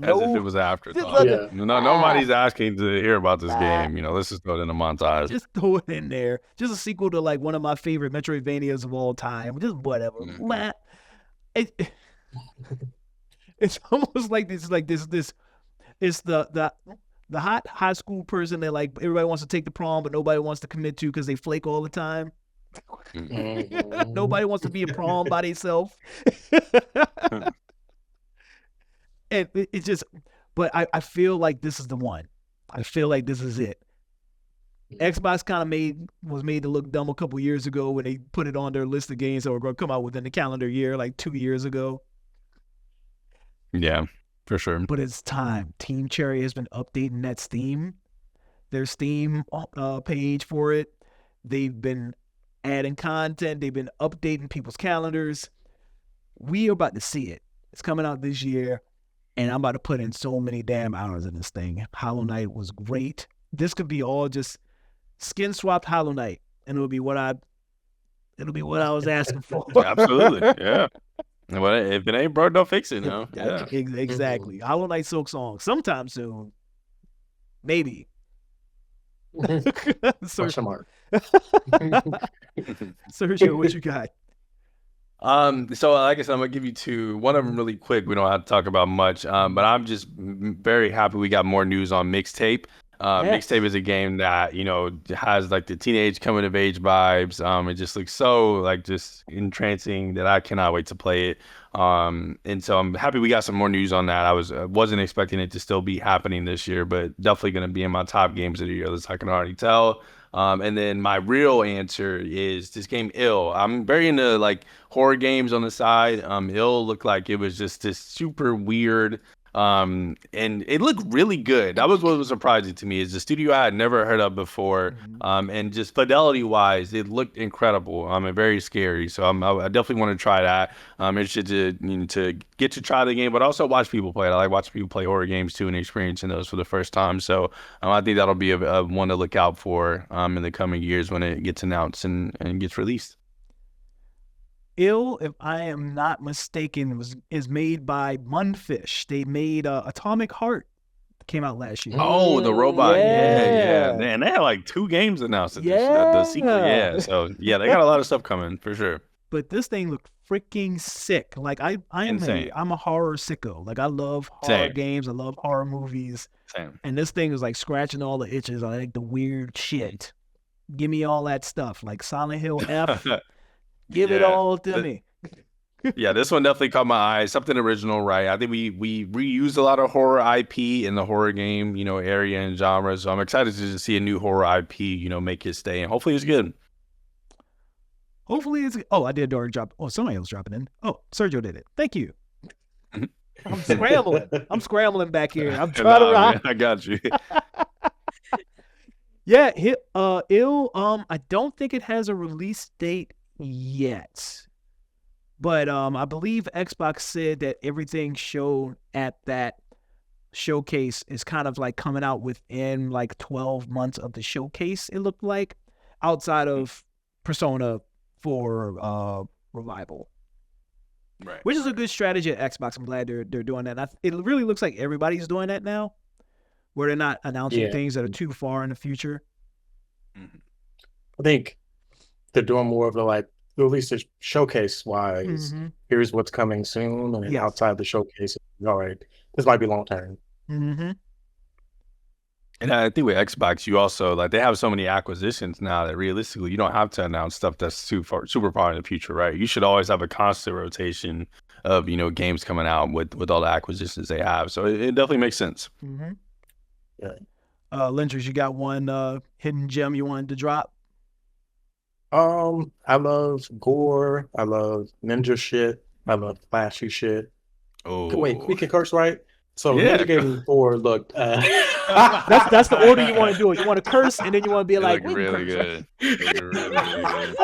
As if it was an afterthought. Yeah. Nobody's asking to hear about this game. Let's just throw it in a montage. Just throw it in there. Just a sequel to like one of my favorite Metroidvanias of all time. Just whatever. It's almost like this. It's the hot high school person that like everybody wants to take the prom, but nobody wants to commit to because they flake all the time. Nobody wants to be a prom by themselves. And it's just, but I feel like this is the one. I feel like this is it. Xbox kind of was made to look dumb a couple years ago when they put it on their list of games that were going to come out within the calendar year, like 2 years ago. Yeah, for sure. But it's time. Team Cherry has been updating their Steam page for it. They've been adding content. They've been updating people's calendars. We are about to see it. It's coming out this year, and I'm about to put in so many damn hours in this thing. Hollow Knight was great. This could be all just skin swapped Hollow Knight, and it'll be what I was asking for. Absolutely, yeah. Well, if it ain't broke, don't fix it. No, yeah, exactly. Hollow Knight Silksong sometime soon, maybe. Question mark. Sergio, what you got? So like I said, I'm gonna give you two. One of them really quick. We don't have to talk about much. But I'm just very happy we got more news on Mixtape. Yes. Mixtape is a game that has like the teenage coming of age vibes. It just looks so like just entrancing that I cannot wait to play it. And so I'm happy we got some more news on that. I wasn't expecting it to still be happening this year, but definitely going to be in my top games of the year. This I can already tell. And then my real answer is this game Ill. I'm very into like horror games on the side. Ill looked like it was just this super weird. And it looked really good. That was what was surprising to me, is the studio I had never heard of before. And just fidelity wise, it looked incredible. And very scary. So I definitely want to try that. I'm interested to get to try the game, but also watch people play it. I like watching people play horror games too and experiencing those for the first time. So I think that'll be a one to look out for in the coming years when it gets announced and gets released. Ill, if I am not mistaken, is made by Munfish. They made Atomic Heart. Came out last year. Oh, the robot. Yeah. Yeah. Man, they had like 2 games announced. Yeah. The sequel. Yeah. So yeah, they got a lot of stuff coming for sure. But this thing looked freaking sick. Like I'm a horror sicko. Like I love horror games. I love horror movies. Same. And this thing is like scratching all the itches. I like the weird shit. Give me all that stuff. Like Silent Hill F. Give it all to me. Yeah, this one definitely caught my eye. Something original, right? I think we reused a lot of horror IP in the horror game, area and genre. So I'm excited to just see a new horror IP, make its stay. And hopefully it's good. Hopefully it's... Oh, I did already drop... Oh, somebody else dropping in. Oh, Sergio did it. Thank you. I'm scrambling. I'm scrambling back here. I'm trying to rock. Man, I got you. Yeah, Ill, I don't think it has a release date yet. But I believe Xbox said that everything shown at that showcase is kind of like coming out within like 12 months of the showcase, it looked like, outside of Persona 4 Revival. Right. Which is a good strategy at Xbox. I'm glad they're doing that. It really looks like everybody's doing that now, where they're not announcing things that are too far in the future. I think they're doing more of the like, at least showcase wise. Here's what's coming soon, and outside the showcase, all right, this might be long term. And I think with Xbox, you also like they have so many acquisitions now that realistically you don't have to announce stuff that's super far in the future, right? You should always have a constant rotation of games coming out with all the acquisitions they have. So it definitely makes sense. Lynchers, you got one hidden gem you wanted to drop? I love gore. I love ninja shit. I love flashy shit. Wait, we Oh, can curse, right? So yeah. Ninja Gaiden 4 looked. That's the order you want to do it. You want to curse, and then you want to be It like, looked we can really curse. good. It looked really, really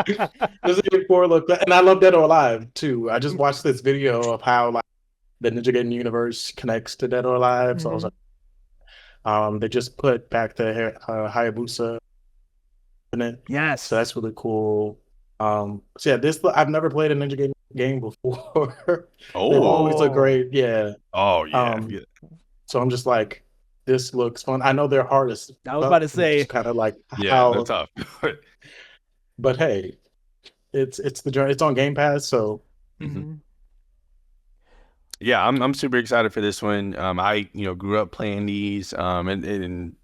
good. Ninja Gaiden 4 looked, and I love Dead or Alive too. I just watched this video of how like the Ninja Gaiden universe connects to Dead or Alive. So I was like, they just put back the Hayabusa in it. Yes. So that's really cool. So yeah, this I've never played a Ninja Gaiden game before. They've always looked great. Yeah. Oh, yeah. Um, So I'm just like, this looks fun. I know they're hardest. I was about to say, kind of like Yeah, they're how, tough. but hey, it's the journey. It's on Game Pass, so Yeah, I'm super excited for this one. I grew up playing these, and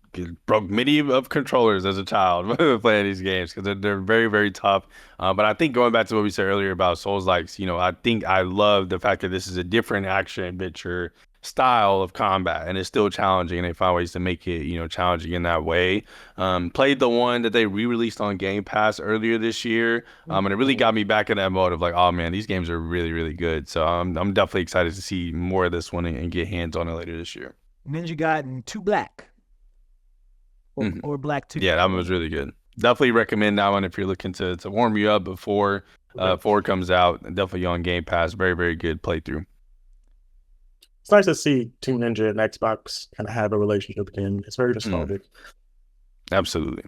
broke many of controllers as a child playing these games because they're very, very tough. But I think going back to what we said earlier about Souls-likes, I think I love the fact that this is a different action adventure style of combat, and it's still challenging, and they find ways to make it challenging in that way. Played the one that they re-released on Game Pass earlier this year, and it really got me back in that mode of like, oh man, these games are really, really good. So I'm definitely excited to see more of this one and get hands on it later this year. Ninja Gaiden 2 Black. Or Black 2. Yeah, that one was really good. Definitely recommend that one if you're looking to warm you up before 4 comes out. Definitely on Game Pass. Very, very good playthrough. it's nice to see Team Ninja and Xbox kind of have a relationship again. It's very nostalgic. Absolutely.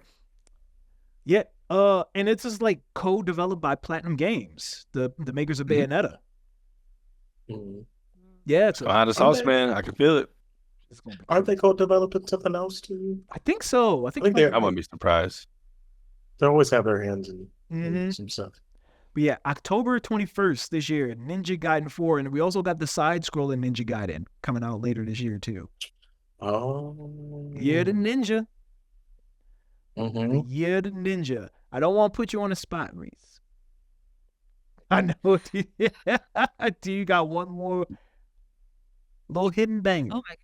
Yeah. And it's just like co-developed by Platinum Games, the makers of Bayonetta. Yeah, it's behind the sauce, man. I can feel it. Aren't they co-developing something else too? I think so. I think they're. I wouldn't be surprised. They always have their hands in some stuff. But yeah, October 21st this year, Ninja Gaiden 4, and we also got the side-scrolling Ninja Gaiden coming out later this year too. Oh, Year the Ninja. Mm-hmm. Year the Ninja. I don't want to put you on the spot, Reese. I know. Do you got one more little hidden banger? Oh my god.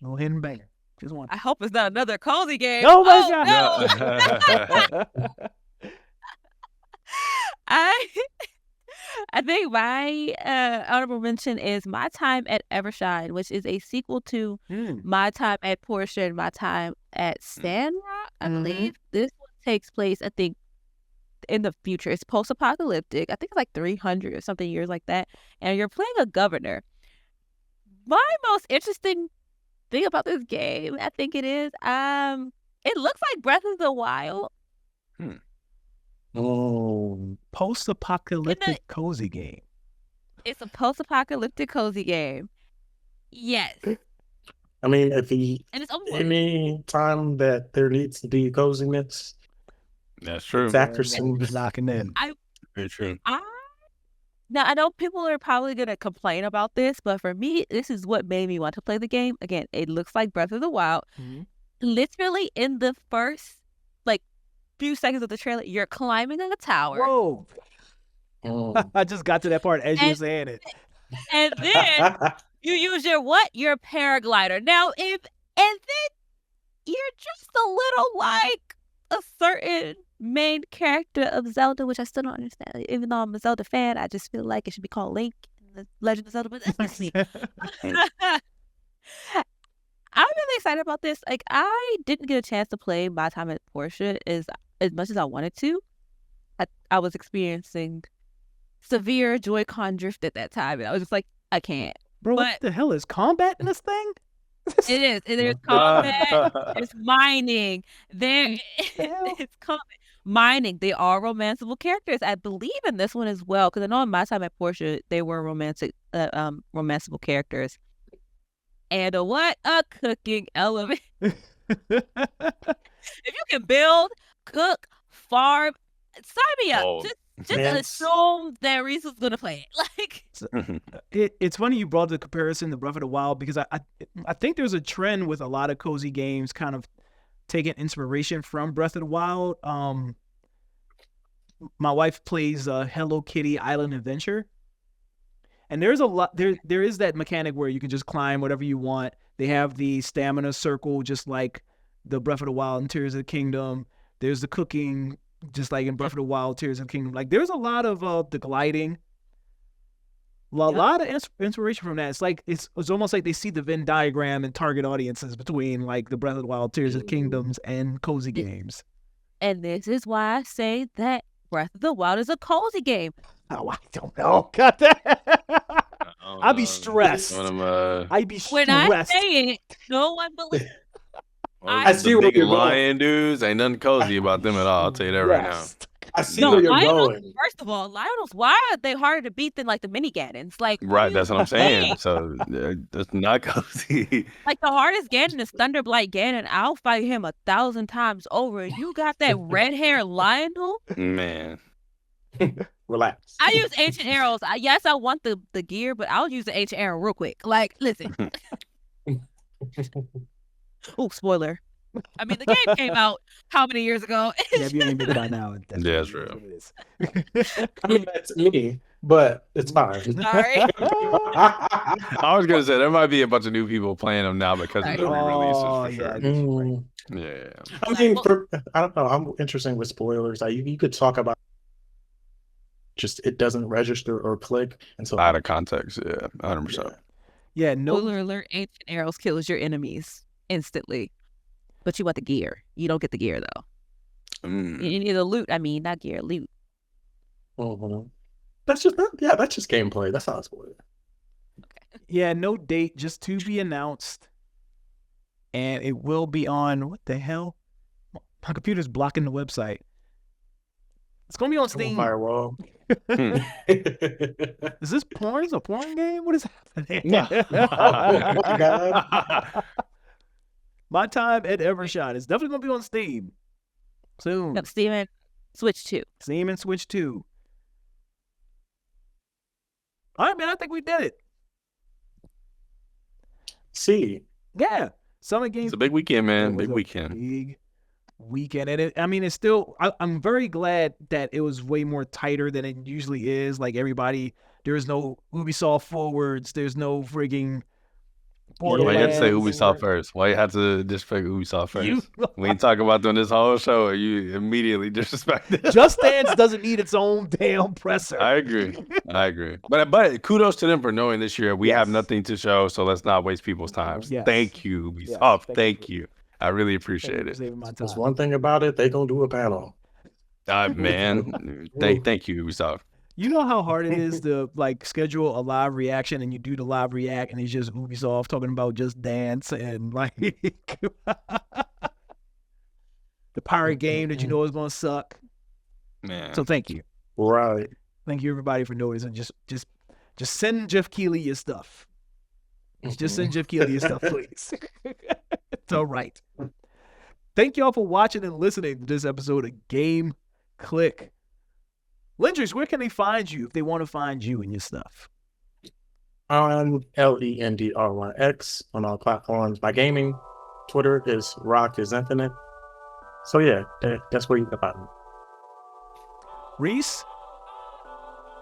Little hidden banger. Just one. I hope it's not another cozy game. Oh my god. No. I think my honorable mention is My Time at Evershine, which is a sequel to My Time at Portia and My Time at Sandrock, I believe. This one takes place, I think, in the future. It's post-apocalyptic. I think it's like 300 or something years like that. And you're playing a governor. My most interesting thing about this game, I think it is, it looks like Breath of the Wild. Oh, post-apocalyptic cozy game. It's a post-apocalyptic cozy game. Yes. I mean, and it's any time that there needs to be coziness, that's true. Actors knocking in. Very true. Now, I know people are probably going to complain about this, but for me, this is what made me want to play the game. Again, it looks like Breath of the Wild. Literally in the first, few seconds of the trailer, you're climbing a tower. Whoa. I just got to that part as you were saying it. And then you use your paraglider. Now, and then you're just a little like a certain main character of Zelda, which I still don't understand. Even though I'm a Zelda fan, I just feel like it should be called Link in the Legend of Zelda, but that's just me. I'm really excited about this. I didn't get a chance to play My Time at Portia as much as I wanted to. I was experiencing severe Joy-Con drift at that time, and I was just like, I can't. Bro, what the hell is combat in this thing? It is. There's combat. There's mining. It's combat. Mining. They are romanceable characters. I believe in this one as well, because I know in My Time at Portia they were romanceable characters. And a cooking element. If you can build, cook, farm, sign me up. Just assume that Reese was gonna play it. It's funny you brought the comparison to Breath of the Wild, because I think there's a trend with a lot of cozy games kind of taking inspiration from Breath of the Wild. My wife plays Hello Kitty Island Adventure. And there's a lot there is that mechanic where you can just climb whatever you want. They have the stamina circle, just like the Breath of the Wild and Tears of the Kingdom. There's the cooking just like in Breath of the Wild, Tears of the Kingdom. Like there's a lot of the gliding, a lot of inspiration from that. It's like it's almost like they see the Venn diagram and target audiences between like the Breath of the Wild, Tears of the Kingdoms, and cozy games. And this is why I say that Breath of the Wild is a cozy game. Oh, I don't know. Got that? I'd be stressed. I'd be stressed. When I say it, no one believes. I see the where big you're going. lion dudes. Ain't nothing cozy about them at all. I'll tell you that right now. I see where you're going. First of all, Lionels, why are they harder to beat than like the mini Ganons? Like, Right, that's what I'm saying. So that's not cozy. Like the hardest Ganon is Thunderblight Ganon. I'll fight him 1,000 times over. You got that red hair Lionel? Man. Relax. I use ancient arrows. Yes, I want the gear, but I'll use the ancient arrow real quick. Like, listen. Oh, spoiler. I mean, the game came out how many years ago? Yeah, if you ain't been by now. That's real. I mean, that's me, but it's fine. Sorry. I was gonna say there might be a bunch of new people playing them now because of the re-releases for sure. Yeah. I mean, I don't know. I'm interested with spoilers. You could talk about just it doesn't register or click, and so out of context. Yeah, 100%. Yeah, no. Spoiler alert: ancient arrows kills your enemies instantly, but you want the gear. You don't get the gear though. You need the loot. I mean, not gear, loot. That's just gameplay. That's not a spoiler. Okay. Yeah, no date, just to be announced, and it will be on. What the hell? My computer's blocking the website. It's gonna be on Steam. Firewall. Is this porn? Is a porn game? What is happening? Oh my God. My Time at Evershot. It's definitely gonna be on Steam soon. Yep, Steam and Switch 2. Steam and Switch 2. All right, man. I think we did it. See. Yeah. Summer Games. It's a big weekend, man. Big weekend. Big weekend. And it's still, I'm very glad that it was way more tighter than it usually is. Like everybody, there's no Ubisoft forwards. There's no frigging Why you had to say Ubisoft first? Why you had to disrespect Ubisoft first? We ain't talking about doing this whole show, or you immediately disrespected. Just Dance doesn't need its own damn presser. I agree. But kudos to them for knowing this year we have nothing to show, so let's not waste people's time. Yes. Thank you, Ubisoft. Thank you. I really appreciate it. There's one thing about it, they gonna do a panel. Man, thank you, Ubisoft. You know how hard it is to like schedule a live reaction and you do the live react and it's just Ubisoft talking about Just Dance and like the pirate game that you know is gonna suck. Man. So thank you. Right. Thank you everybody for noticing. Just send Jeff Keighley your stuff. Just send Jeff Keighley your stuff, please. It's all right. Thank y'all for watching and listening to this episode of Game Clique. Lenders, where can they find you if they want to find you and your stuff? On LENDR1X on all platforms. My gaming Twitter is Rock is Infinite. So yeah, that's where you can find me. Reese?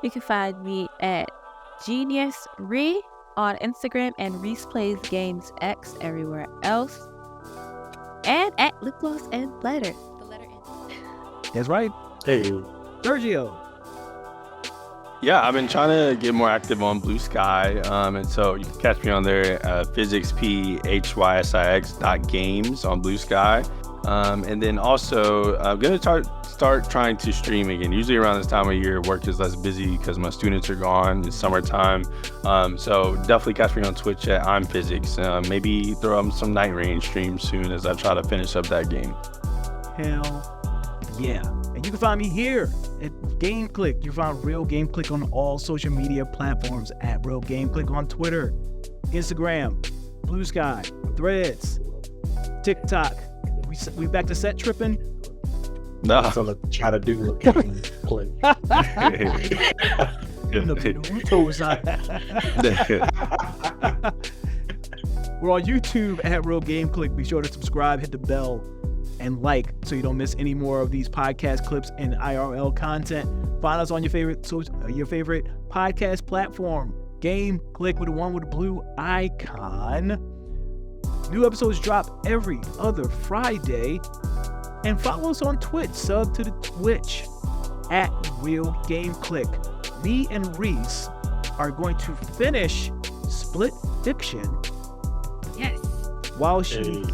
You can find me at Genius Re on Instagram and Reese Plays Games X everywhere else. And at Lip Gloss and Letter. The letter N. That's right. Hey. Sergio. Yeah, I've been trying to get more active on Blue Sky, and so you can catch me on there, physicspHysix.games on Blue Sky, and then also I'm gonna start trying to stream again. Usually around this time of year, work is less busy because my students are gone. It's summertime, so definitely catch me on Twitch at I'm Physics. Maybe throw up some Night Rain streams soon as I try to finish up that game. Hell yeah. And you can find me here at Game Clique. You find Real Game Clique on all social media platforms at Real Game Clique on Twitter, Instagram, Blue Sky, Threads, TikTok. We back to set tripping. No. So let's try to do it. We're on YouTube at Real Game Clique. Be sure to subscribe, hit the bell, and like so you don't miss any more of these podcast clips and IRL content. Find us on your favorite podcast platform. Game Clique with the one with the blue icon. New episodes drop every other Friday. And follow us on Twitch. Sub to the Twitch at Real Game Clique. Me and Reese are going to finish Split Fiction Yes. while she.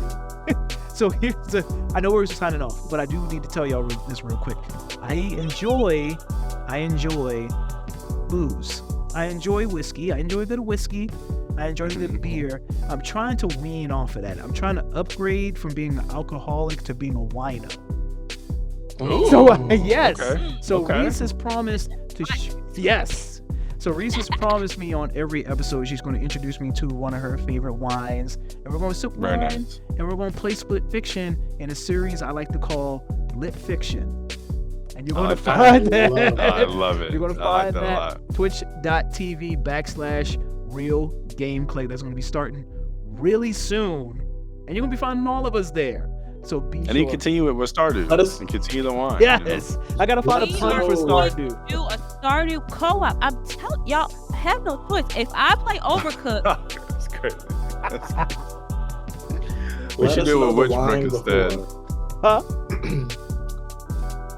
So here's the. I know we're signing off, but I do need to tell y'all this real quick. I enjoy booze. I enjoy whiskey. I enjoy a bit of whiskey. I enjoy a bit of beer. I'm trying to wean off of that. I'm trying to upgrade from being an alcoholic to being a wino. Ooh, So yes. okay, So okay. Reese has promised to. Yes. So Reese has promised me on every episode she's going to introduce me to one of her favorite wines, and we're going to sip Very wine, nice. and we're going to play Split Fiction in a series I like to call Lit Fiction. And you're going to like that. find that. I love it. You're going to I like find that a that lot. twitch.tv/Real Game Clique. That's going to be starting really soon, and you're going to be finding all of us there. So be And sure. you continue it with Stardew. Let us- and continue the wine. Yes, I gotta find a We pun are for going Stardew. to do a Stardew co-op. I'm telling y'all, I have no choice. If I play Overcooked, That's great. We Let should us do know a the wine Witchbrook instead. Huh?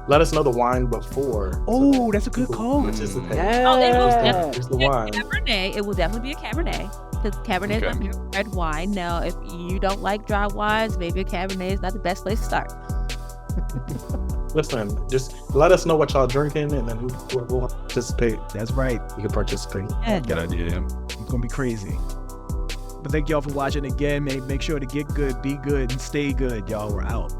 Let us know the wine before. Oh, that's a good call. Which is the thing. Oh, it was Yeah. Here's the wine. Cabernet, it will definitely be a Cabernet. Because Cabernet is Okay. my favorite red wine. Now, if you don't like dry wines, maybe a Cabernet is not the best place to start. Listen, just let us know what y'all drinking, and then we'll participate. That's right. You can participate. Good idea. It's gonna be crazy. But thank y'all for watching again. Make sure to get good, be good, and stay good. Y'all, we're out.